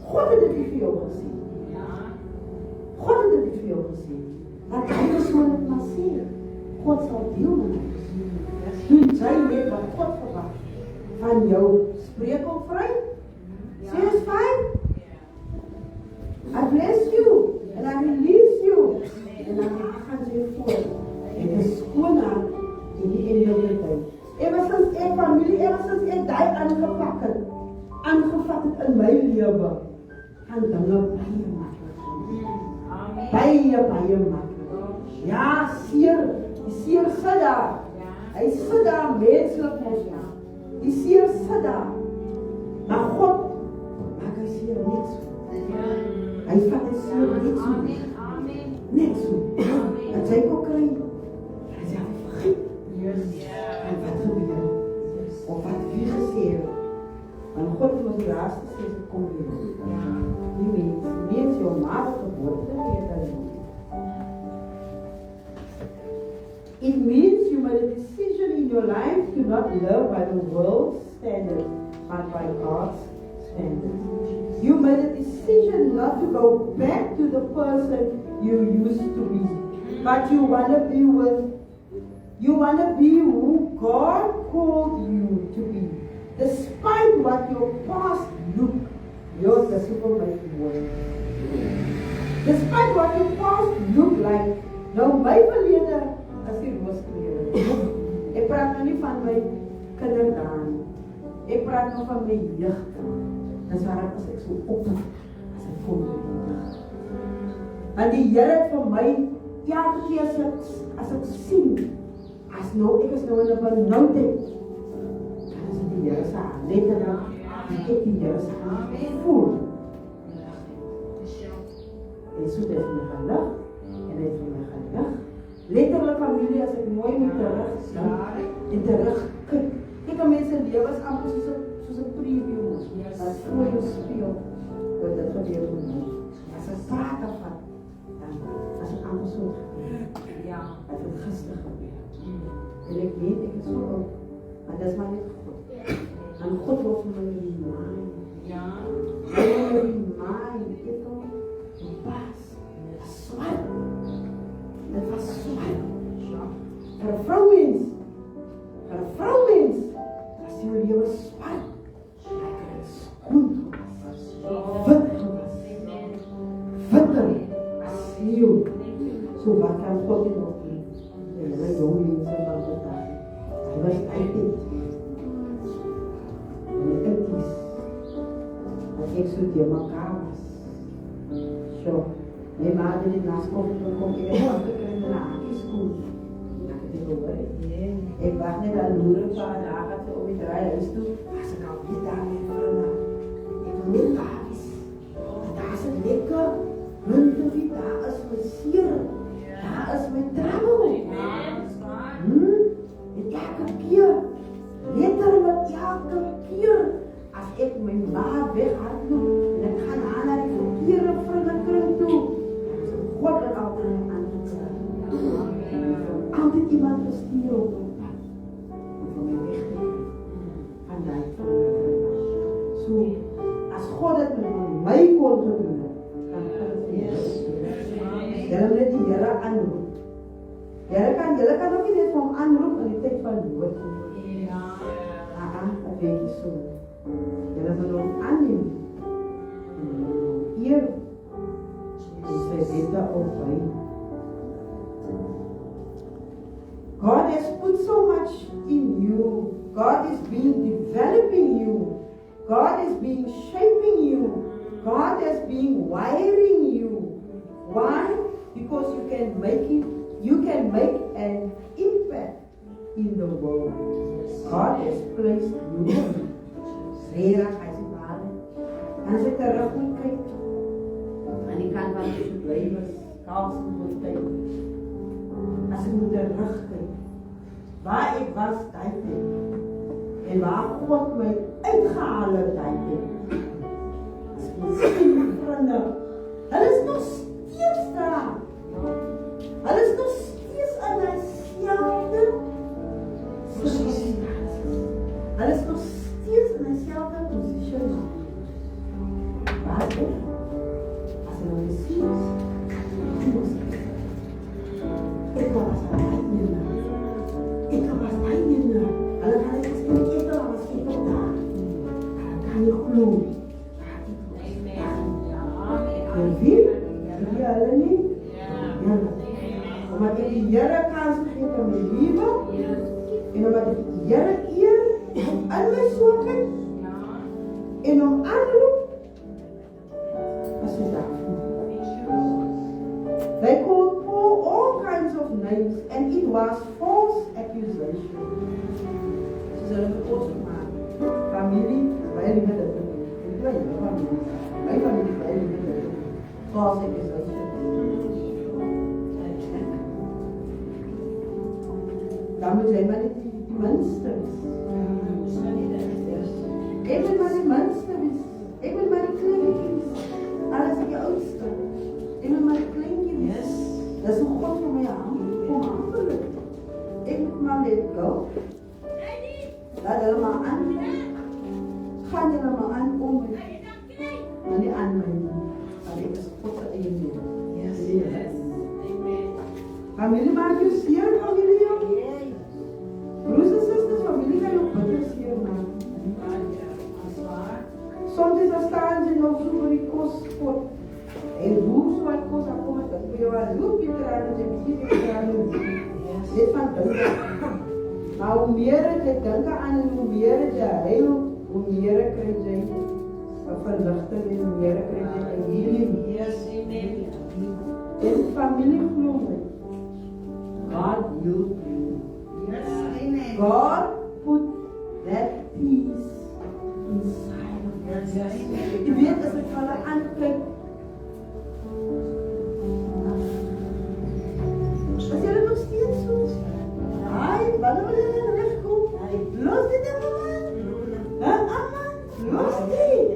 Speaker 2: God het dit vir jou gesê. God het dit vir jou gesê. Dat hy persoon het maar sê. God sal deel met my. Doen jy net wat God verwag van jou. Spreek hom vry. Sê is fyn. I bless you and I release you. En dan gaan jy voort. En is skoonhaar in die einde tyd. Ewer sinds ek familie, ewer sinds ek die aangevat het in my lewe. gaan dinge baie maklik. Baie maklik. Ja, die seer sit daar. Hy sit daar menslik mos. Die seer sit daar. Maar God maak hy seer net so. Hy vat die seer net so. Net so. En sy ook kry. Hy sê, vergiet. En wat gebeur? Of wat wie gesê het? Want God was die laatste sê, kom weer. Die mens jou maat geboorte weet dat nie. It means you made a decision in your life to not live by the world's standards, but by God's standards. You made a decision not to go back to the person you used to be, but you want to be who God called you to be. Despite what your past looked, your discipline word. Despite what your past looked like, nou my verlede as die rooskleur. Ek praat nou nie van my kinderdaan. Ek praat nou van my jeug. Dis waar as ek so op as ek kom met die jeug. En die Here het vir my elke keer as ek sien, ek is nou in 'n benoudheid. Dan is die Here se hand letterlik, ek het die Here se hand voel. En so het my gelag, en het vir my gelag. Letterlik familie, as ek mooi moet terug en terug kyk. Kyk aan mense lewens amper soos 'n preview. Wat voor jou speel, wat dit gebeur moet. As ek praat van, dan as ek amper so ja, as het gister gebeur. En ek weet, ek is so oud, maar dit is maar net God. En God wil vir my remind. Ja. Hy wil my remind, ek kom, pas, swart. Dit was swart. Vir 'n vrouwens, as jou lewe swart, lekker en skoon was, wit was, witter as sneeuw. So wat kan God nie nog doen? En my jong mense van vandag, hy was uitend. En ek kies, dat ek so die mekaar was. So, my ma het in na skool gekom, ek het afgekry na Aki-skool. Ek het dit gehoor. Ek wag net aan loeren van haar gaat om die draai huis toe. As ek al weet daar nie vir haar. Ek wil net babies. Daar is het lekker. Muntovie, daar is my seer. Daar is my trouwel. En elke keer, letterlijk elke keer, as ek my ma weghardloop en ek gaan aan na die verkeerde vriendenkring toe, God het altyd aan te kry. Altyd iemand gestuur op my pad. En van my wegneem. Van die So, as God het met my kon gedoen het, dan kan het nie. Julle moet die Here aanroep. Julle kan ook nie net vir hom aanroep in die tyd van nood. Dat weet jy so. Julle moet hom aanneem. En hom eer. En sy wette op by. God has put so much in you. God is being developing you. God is being shaping you. God is being wiring you. Why? Because you can make an impact in the world. God has placed you. Rera as die ware. As ek terug moet kyk, aan die kant van die blywers, Kaapse moet kyk. As ek moet terugkyk, waar ek was daai tyd, en waar God my uitgehaal het daai tyd. As ek sien vriende, hulle is nog steeds daar. Hulle is nog steeds aan dieselfde posisie. Hulle is nog steeds in dieselfde posisie. Waar ek, as hulle my sien, ek was daai ene. Hulle kan ek gesê, ek was ek ook daar. Hulle kan nie glo. En wie? Die hulle nie? Ja. Omdat ek die Here kans gegee aan my lewe, en omdat ek die Here eer, in my swakheid, en om aanroep, baie liefde dit. Ek kry jou familie. My familie baie liefde dit. Zoals ik is dat. Dan moet jy maar net die minste wees. Ek wil maar die minste wees. Ek wil maar die kleintjie wees. Alles die oudste. Ek wil maar die kleintjie wees. Dis hoe God vir my kom aanvullen. Ek moet maar let go. Laat hulle maar aan. Gaan hulle maar aan om my. Maar nie aan my. Want ek is God se eie ding. Yes. Familie maak jou seer, familie. Broers en susters, familie kan jou bitter seer maak. Soms is daar staan jy nog so vir die kospot. En hoe so wat kos daar kom, dat vir jou al loop jy ter aan, jy begin jy ter aan. Dit van dink. Maar hoe meer jy dink aan en hoe meer jy huil, hoe meer kry jy verligting en hoe meer kry jy healing. En familie glo my. God will bring.
Speaker 3: Yes, amen.
Speaker 2: God put that peace inside of us.
Speaker 3: Yes, amen.
Speaker 2: Jy weet as ek hulle aankyk, as jy nog steeds so, wanneer wil jy regkom? Los dit in man. Amen. Los dit.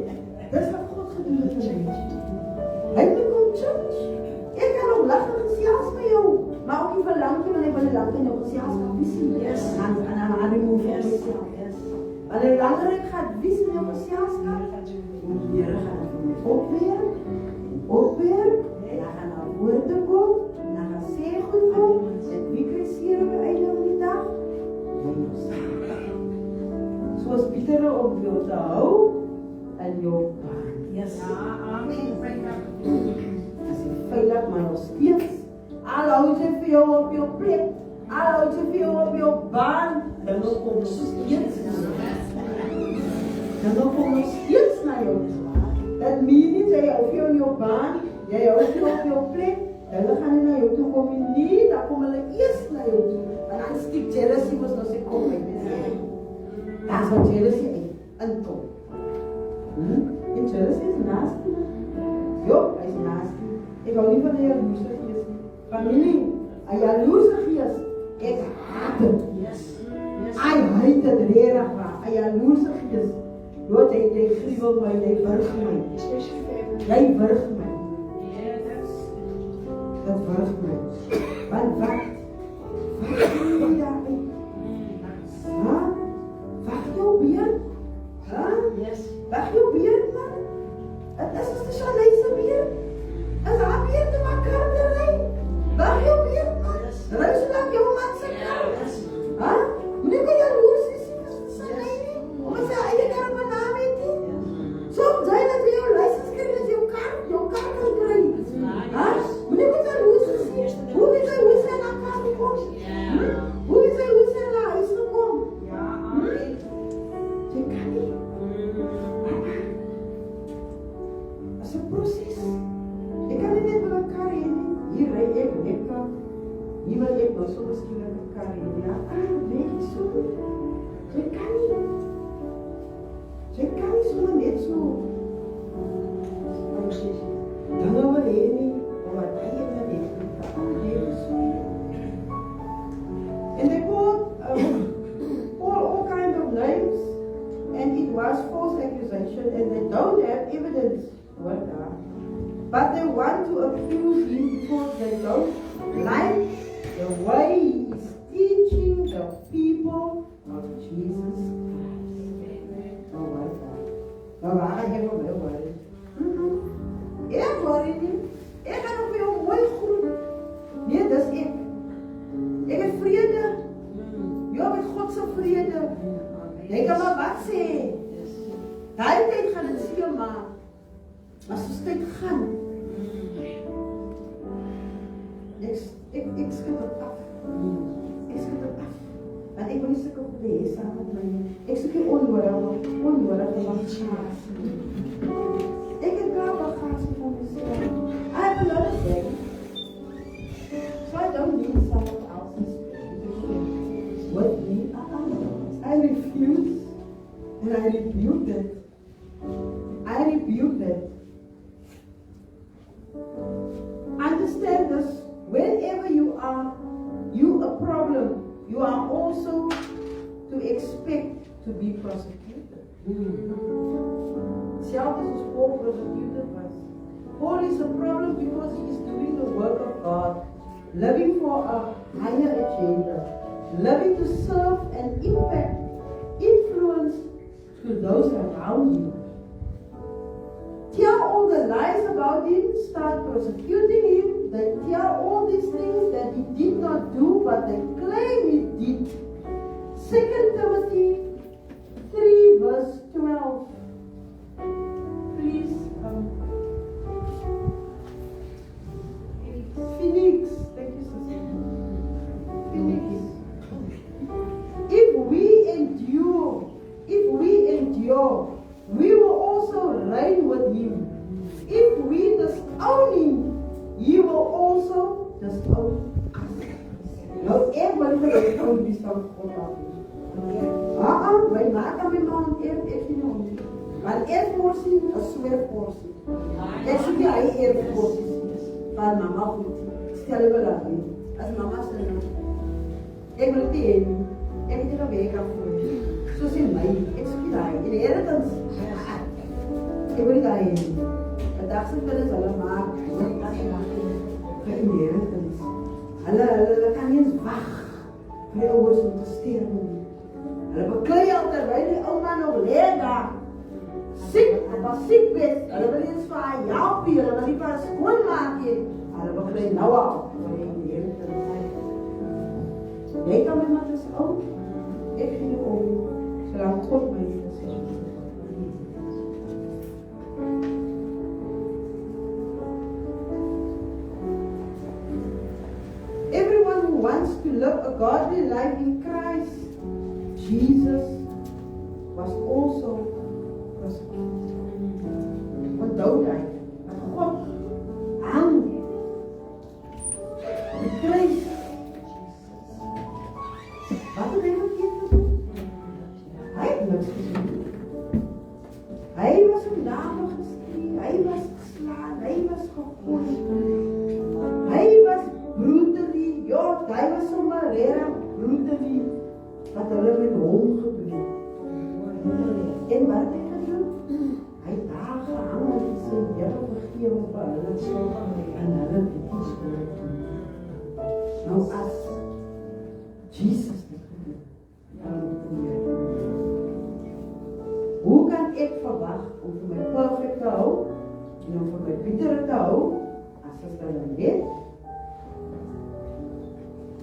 Speaker 2: Dis wat God gedoen het vir my. Hy het kom church. Ek kan nog lag en gesels met jou, maar ook nie verlang nie, want ek wil lang in jou gesels kan sien.
Speaker 3: Yes.
Speaker 2: En remove myself.
Speaker 3: Yes.
Speaker 2: Wanneer langer ek gaan wys in jou gesels kan, die Here gaan vir my opwerk, en dan gaan na woorde kom, en dan gaan sê goed kom, en wie kry seer op die einde van die dag? Soos Pieter om jou te hou, en jou baan.
Speaker 3: Yes. Amen.
Speaker 2: As jy veilig, maar nog steeds, al hou jy vir jou op jou plek, al hou jy vir jou op jou baan, dan kom nog steeds na jou. Dat meen nie, jy hou vir jou in jou baan, jy hou vir jou op jou plek, hulle gaan nie na jou toe kom nie, dan kom hulle eers na jou toe. Want dan stiek jealousy was nou sê kom met dit. Dat is wat jealousy inkom. En jealousy is nasty. Jo, hy is nasty. Ek hou nie van die jaloerse gees. Familie, een jaloerse gees, ek haat het.
Speaker 3: Yes.
Speaker 2: Hy hate het rerig waar. Een jaloerse gees. Jo, jy gruwel my, jy wurg my. Jy wurg my. Dat wurg my. Want wat? Wat is jy daarmee? Wat jou beerd?
Speaker 3: Yes.
Speaker 2: Wat jou beerd, man? Het is een Chalijse beerd. Is haar beerd in mekaar te rijden? Wat jou beerd, man? Ruis lang jou man sy kar. Meneer kan jaloers is, sy nie? Omdat sy eie kar met naam het nie? Soms jy dat jy jou license krijg, dat jou kar kan kry. Meneer kan jaloers is, hoe weet hy hoe sy na kar gekom? Hoe weet hy hoe sy na huis gekom? Jy kan nie. Dat is een proces. Ik kan niet net met elkaar heen. Hier rijd ik lekker. Hier wil ik nog zo misschien met elkaar heen. Ja, weet je zo. Je kan niet. Je kan niet zo net zo. Dan gaan we heen. Maar wat kan je dan niet? And they called all kinds of names. And it was false accusation. And they don't have evidence. What that? But they want to accuse him because they don't like the way he is teaching the people of Jesus Christ. Oh my God. Nou waar ga je voor mij worden? Ik word niet. Ik ga nog weer mooi groen. Nee, dat is ik. Ik heb vrede. Ja, met Godse vrede. Ik kan maar wat zeggen. Daar tijd gaan het zien, maar. Maar soos tyd gaan, ek skit het af. Ek skit het af. En ek wil nie sulke goede hê saam met my. Ek soek nie onnodige bagasie. Ek het klaar bagasie van myself. I have a lot of things. So I don't need someone else's with me. I refuse and I rebuke it. to be prosecuted. Self is Paul persecuted was. Paul is a problem because he is doing the work of God, living for a higher agenda, living to serve and impact, influence to those around you. Tell all the lies about him, start persecuting him. They tell all these things that he did not do, but they claim he did. 2 Timothy 3 verse 12. Please, Phoenix. Thank you, sister. Phoenix. If we endure, we will also reign with him. If we disown him, he will also disown us. Nou, ek wil vir jou die staan God af. My maat en my man, ek sien hom. Want ek porsie, 'n swer porsie. Ek sê hy eer porsie. Van mama goed. Stel jy wel aan. As mama sê nou. Ek wil dit hê. Ek het dit al week af voor. Soos in my, ek sê daai. En die Here dan ek wil dit hê. Vandag se hulle hulle maak. Hulle kan nie eens wag vir die ouers om te sterf nie. Hulle beklei al terwyl die ou man nog lê daar. Siek, hy was siek bed. Hulle wil eens vir haar help hier, hulle wil nie vir haar skoonmaak nie. Hulle beklei nou al. Jy kan my maar as ou. Ek gee jou om. Solank God my is. Everyone who wants to live a godly life in Christ Jesus was also persecuted. Onthou hy, dat God hang die kruis. Wat het hy nog gedoen? Hy het niks gedoen. Hy was in name gestree, hy was geslaan, hy was gegooi. Hy was brutally, ja, hy was sommer reg brutally. Wat hulle met hom gedoen. En wat het hy gedoen? Hy het daar gehang en gesê, Here vergewe vir hulle skuld en hulle het nie skuld doen. Nou as Jesus dit gedoen, dan moet jy. Hoe kan ek verwag om vir my perfect te hou en om vir my bitter te hou as hulle net?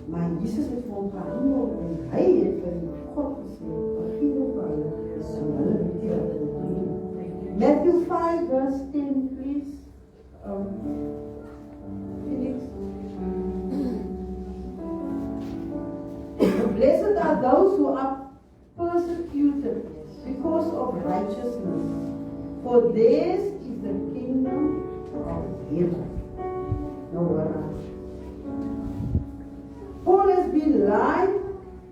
Speaker 2: Maar Jesus het vir hom gehandel en hy het vir God gesê, vergewe vir hulle, so hulle weet nie wat hulle doen. Matthew 5 verse 10, please. Felix. Blessed are those who are persecuted because of righteousness, for theirs is the kingdom of heaven. No worries. Paul has been lied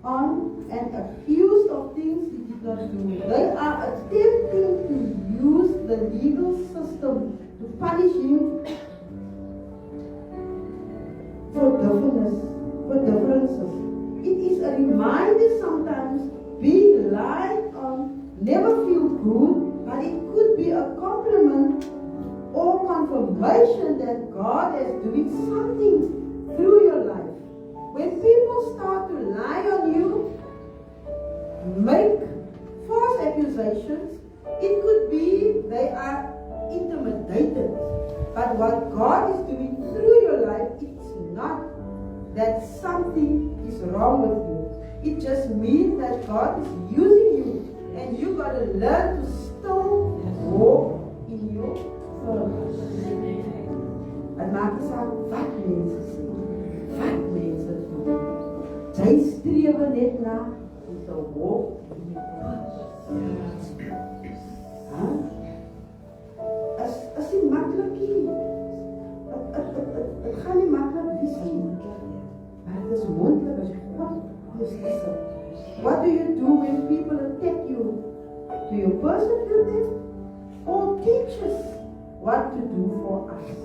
Speaker 2: on and accused of things he did not do. They are attempting to use the legal system to punish him for differences. It is a reminder sometimes being lied on never feel good, but it could be a compliment or confirmation that God is doing something through your life. When people start to lie on you, make false accusations, it could be they are intimidated. But what God is doing through your life, it's not that something is wrong with you. It just means that God is using you, and you got to learn to still walk in your purpose. Het maakt niet uit wat mensen zien, wat mensen doen. Zij streven net na om te walk in your purpose. As die makkelijk is. Het gaat niet makkelijk misschien. Maar het is mondelijk als je God is. What do you do when people attack you? Do you persecute them? Or teach us what to do for us?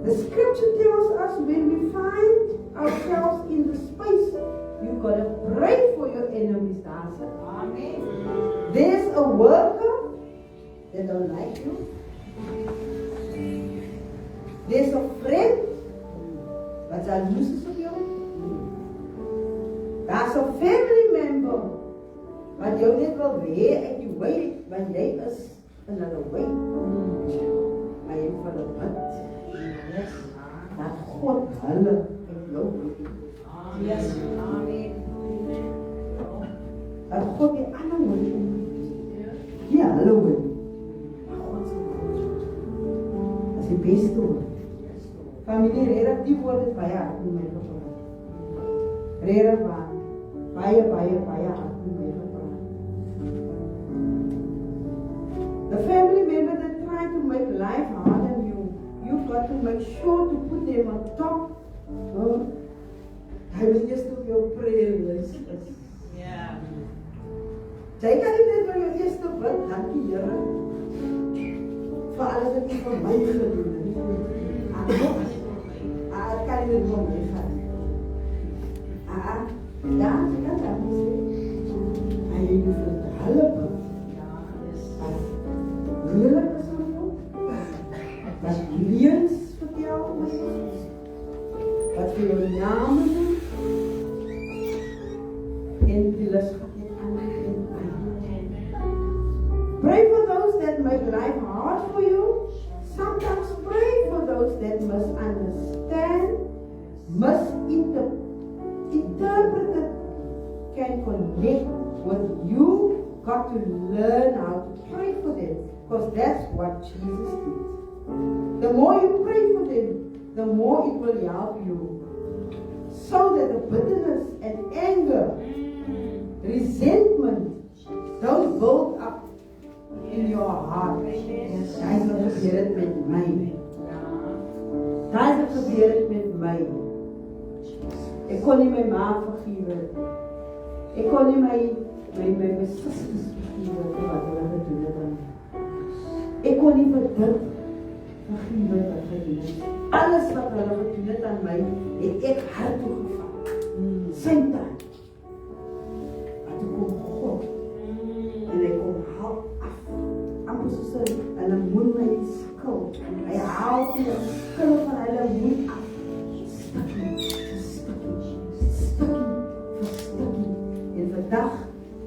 Speaker 2: The scripture tells us when we find ourselves in the space, you've got to pray for your enemies daar sit.
Speaker 3: Amen.
Speaker 2: There's a worker that don't like you. There's a friend wat jaloers is op jou. Daar's 'n family member wat jou net wil hê uit die way, want jy is in hulle way. Maar jy vir hulle bid. Yes. Dat God hulle in jou way.
Speaker 3: Yes. Amen.
Speaker 2: Dat God die ander way om. Ja, hulle way. Maar God se way. Dat is die beste way. Familie, regtig die woord is baie hard in my gepraat. Regtig waar. Baie hard in my gepraat. The family member that try to make life hard on you, you've got to make sure to put them on top. Hy wil eers op jou prayer list is.
Speaker 3: Yeah.
Speaker 2: Jy kan nie net vir jou eerste bid, dankie Here. Vir alles wat U vir my gedoen het. Kan jy dit vir my gaan? Ja, jy kan dat nie sê. Hy het vir hulle bid. Heerlijk is aan jou. Wat leens vertel my. Wat vir jou name doen. En die lus gaat net aan en aan. Pray for those that make life hard for you. Sometimes pray for those that must understand, must interpret it, can connect with you. Got to learn how to pray for them, because that's what Jesus did. The more you pray for them, the more it will help you. So that the bitterness and anger, resentment don't build up in your heart. Guys, wat gebeur het met my? Guys, wat gebeur het met my? Ek kon nie my ma vergewe. Ek kon nie my susters vergewe vir wat hulle gedoen het aan my. Ek kon nie vir dit vergewe wat gedoen het. Alles wat hulle gedoen het aan my, het ek hart toegevat. Syn tyd. Maar toe kom God. En hy kom haal af. Amper soos hulle moet my skuld. Hy haal die skuld van hulle moet af. Stukkie vir stukkie. En vandag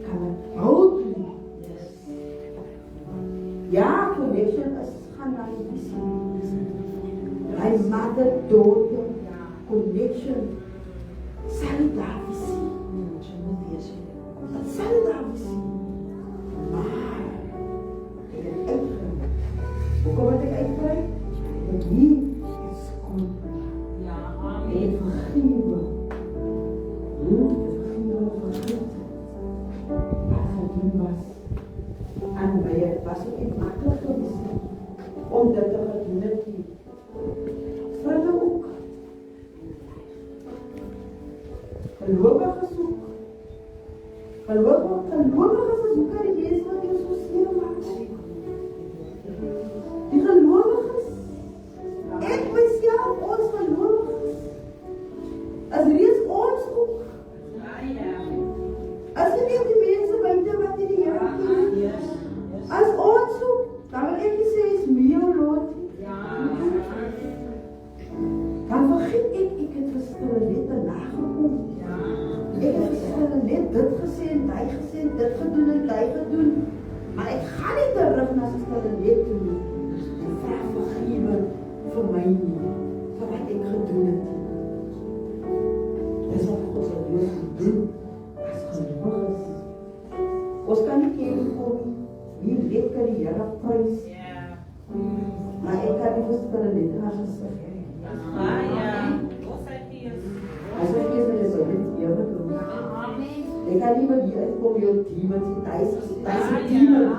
Speaker 2: kan ek houd doen. Ja, connection is gaan na die visie. My mother-daughter connection sal daar visie. Dat sal daar visie. Maar ek het uitgebreid. Hoekom het ek uitgebreid? En hier is kom.
Speaker 3: Ja,
Speaker 2: En
Speaker 3: amen.
Speaker 2: vergewe. Vergewe. Wat gedoen was. En by het was ook nie makkelijk geweest om dit te gedoen het nie. Vir hulle ook. Gelowiges ook. Gelowiges is ook aan die Jezus wat jou so seer maak. Die gelowiges. Ek myself, ons gelowiges. As reeds ons ook. As jy nie die mense buite wat die Here ken. As ons ook, dan wil ek nie sê is meer Lord. Dan vergeet ek het verskille net nagekom. Ek het verskille net dit gesê en hy gesê en dit gedoen en hy gedoen. Maar ek gaan nie terug na verskille net toe nie. En vraag vergewe vir my nie. Vir wat ek gedoen het. Dis wat God sal doen. As gelowig is. Ons kan nie ken kom nie. Wie weet kan die Here prys. Maar ek kan nie verskille net na gesê. As ek is met so dit hier doen. Ek kan nie meer hier uitkom jou demons, hy is 'n demon.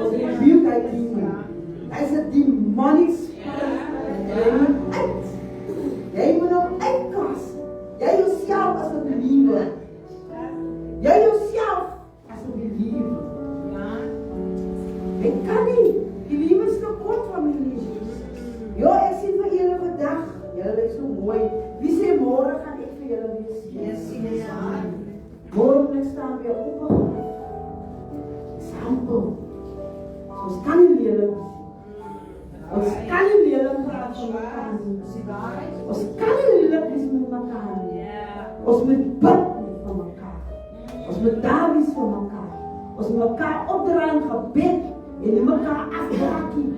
Speaker 2: Ons rebuke hy demon. Hy is 'n demonic spirit. Jy moet hom uitkas. Jy jouself as 'n believer. Jy jouself as 'n believer. Ek kan nie. Die liefde is kapot van my lewe. Jo, ek sien vir julle vandag. Julle lyk so mooi. Wie sê môre gaan ek vir julle wees? Yes. Môre ek staan weer op 'n sampel. Ons kan nie lelik wees. Ons kan nie lelik praat van mekaar nie. Ons kan nie lelik wees met mekaar nie. Ons moet bid vir mekaar. Ons moet daar wees vir mekaar. Ons moet mekaar opdra in gebed en nie mekaar afdraak nie.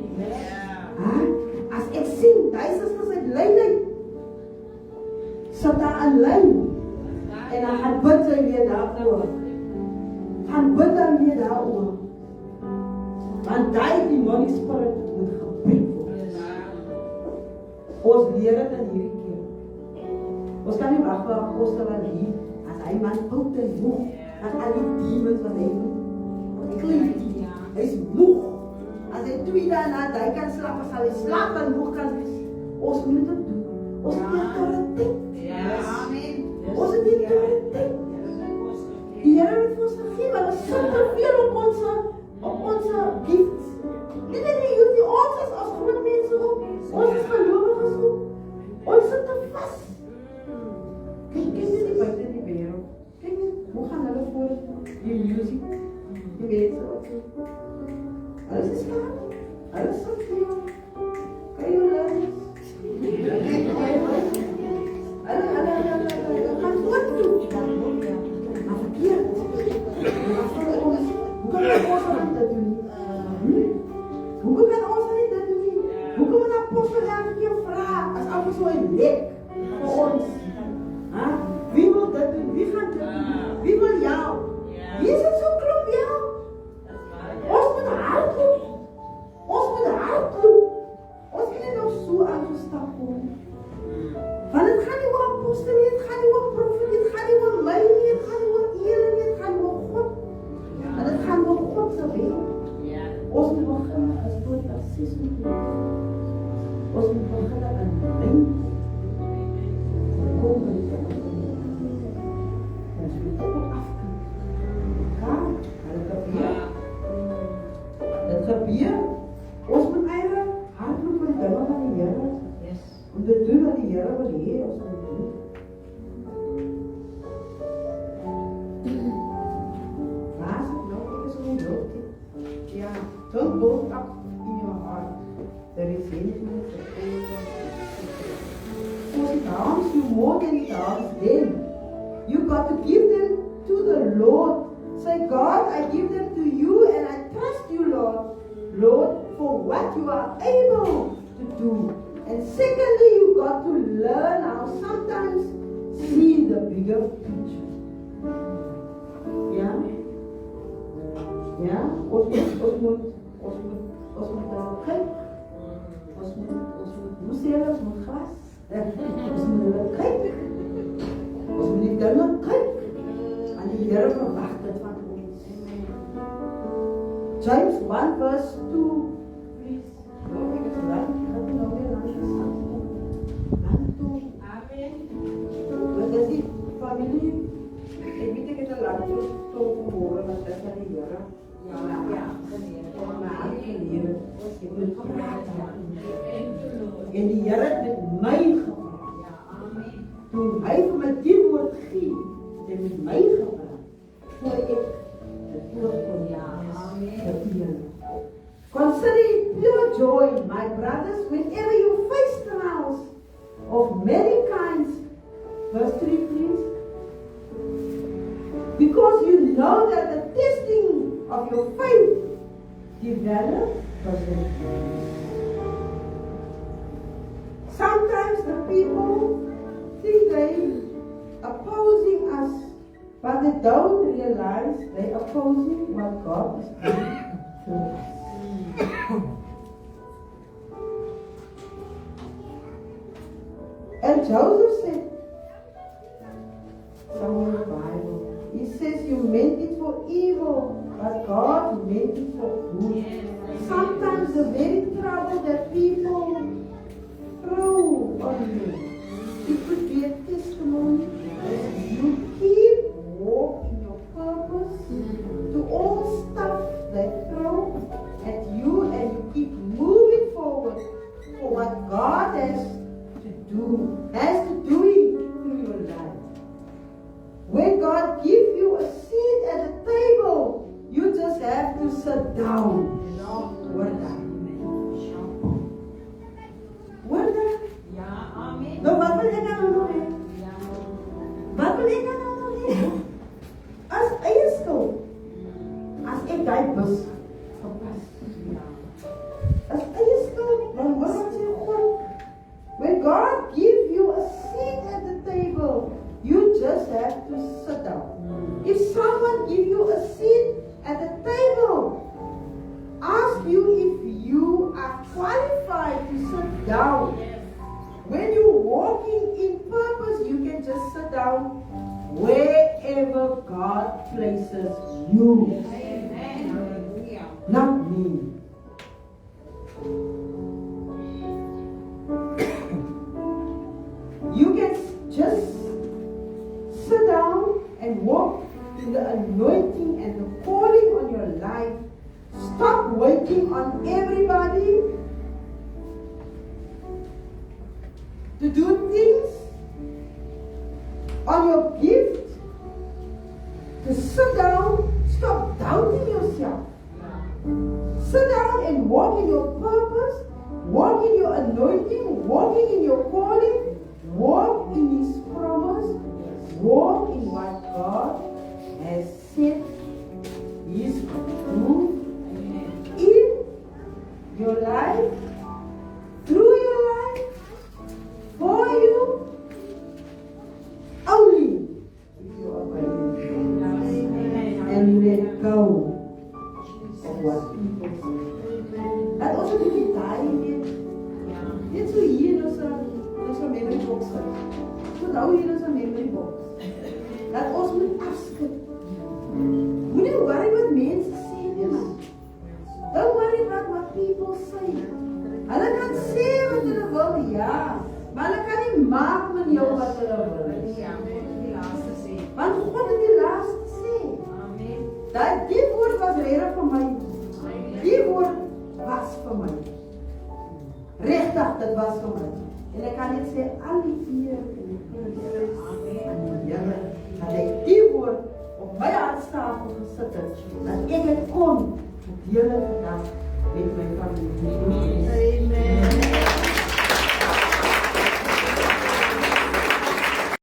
Speaker 2: As ek sien, die susters uit lyn sit daar in lyn en dan gaan bid sy weer daarvoor. Gaan bid dan weer daaroor. Want die demonic spirit moet gebreek word. Ons leer dit in hierdie keer. Ons kan nie wag vir 'n apostel wat hier, as hy man oud en moeg, dan al die demons wat hy moet. Hy is moeg. As hy 2 dae na hy kan slaap, as hy slaap en moeg kan wees. Ons moet dit doen. Ons moet autoriteit.
Speaker 3: Amen.
Speaker 2: Ons het nie autoriteit. Die Here het ons gegee, maar ons sit te veel op ons gifts. Dit is nie die ons as groot mense op. Ons is gelowiges op. Ons sit te vas. Kyk net buite die wêreld. Kyk net, hoe gaan hulle voor die musiek? Die mense wat so. Alles is klaar. Alles is klaar. Kan jy luister? Hulle gaan voort toe. Maar verkeerd. Hoe kan ons dit doen? Hoe kan ons dit doen? Hoe kan 'n apostel elke keer vra as almal so 'n lek vir ons? Wie wil dit doen? Wie gaan dit doen? Wie wil jou? Wie is dit so klop jou? Ons moet hardloop. Ons moet hardloop. Ons kan nie nog so aangestap word. Want het gaan nie oor apostel nie, het gaan nie oor profet nie, het gaan nie oor my nie, het gaan nie oor Here nie, het gaan oor God. En het gaan oor God se wil. Ons moet begin as tot assies moet doen. Ons moet begin aan lyn. Kom met dit. Ons moet dit afkom. Kan? Dit gebeur. Dit gebeur. Ons moet eintlik hardloop vir die dinge van die Here. Om te doen wat die Here wil hê ons moet doen. Laat het nou ek is nie dood. Ja, don't go up in your heart. There is anything that for it harms you more than it harms them. You got to give them to the Lord. Say, God, I give them to you and I trust you, Lord. Lord, for what you are able to do. And secondly, you got to learn how sometimes see the bigger picture. Yeah? Yeah? Ons moet kyk. Ons moet glas. Ons moet kyk. Ons moet die dinge kyk. En die Here verwag dit van ons. James 1 verse 2. Please. Ek is reg. Wat is die familie? Ek weet ek het 'n lang toe môre wat dit van die Here. Ja. Maar ek lewe. Ek moet praat. En die Here het met my gepraat. Ja, amen. Toe hy vir my die woord gee, het hy met my gepraat. Voor ek dit kon ja, amen. Consider it pure joy, my brothers, whenever you face trials of many kinds. Verse 3, please. Because you know that the testing of your faith develops perseverance. Sometimes the people think they're opposing us, but they don't realize they're opposing what God is doing to us. And Joseph said, somewhere in the Bible, he says you meant it for evil, but God meant it for good. Sometimes the very trouble that people throw on you, it could be a testimony that you keep walking your purpose to all stuff they throw at you, and you keep moving forward for what God has to do through your life. When God gives you a season kan nou nog nie. As eie skuld. As ek daai bus verpas. As eie skuld, dan hoor wat sê God. When God gives you a seat at the table, you just have to sit down. If someone gives you a seat at the table, ask you if you are qualified to sit down. When you're walking in purpose, you can just sit down wherever God places you. Not me. You can just sit down and walk in the anointing and the calling on your life. Stop waiting on everybody to do things on your gift. To sit down, stop doubting yourself. Sit down and walk in your purpose, walk in your anointing, walking in your calling, walk in His promise, walk in what God has said He's going to do in your life, through your life, for you, only if you obey and let go of what people say. Laat ons dit nie daai net so hier in ons memory box sit. So nou hier in ons memory box. Laat ons moet afskud. Moenie worry wat mense sê nie, man. Don't worry about what people say. Hulle kan sê wat hulle wil, ja. Maar hulle kan nie maak van jou wat hulle wil. Want God het die laaste sê. Die woord was reg vir my. Die woord was vir my. Regtig, dit was vir my. En ek kan net sê, al die eer en die prys aan die Here, dat hy die woord op my hartstafel gesit het, dat ek het kon, die hele dag met my familie. Amen.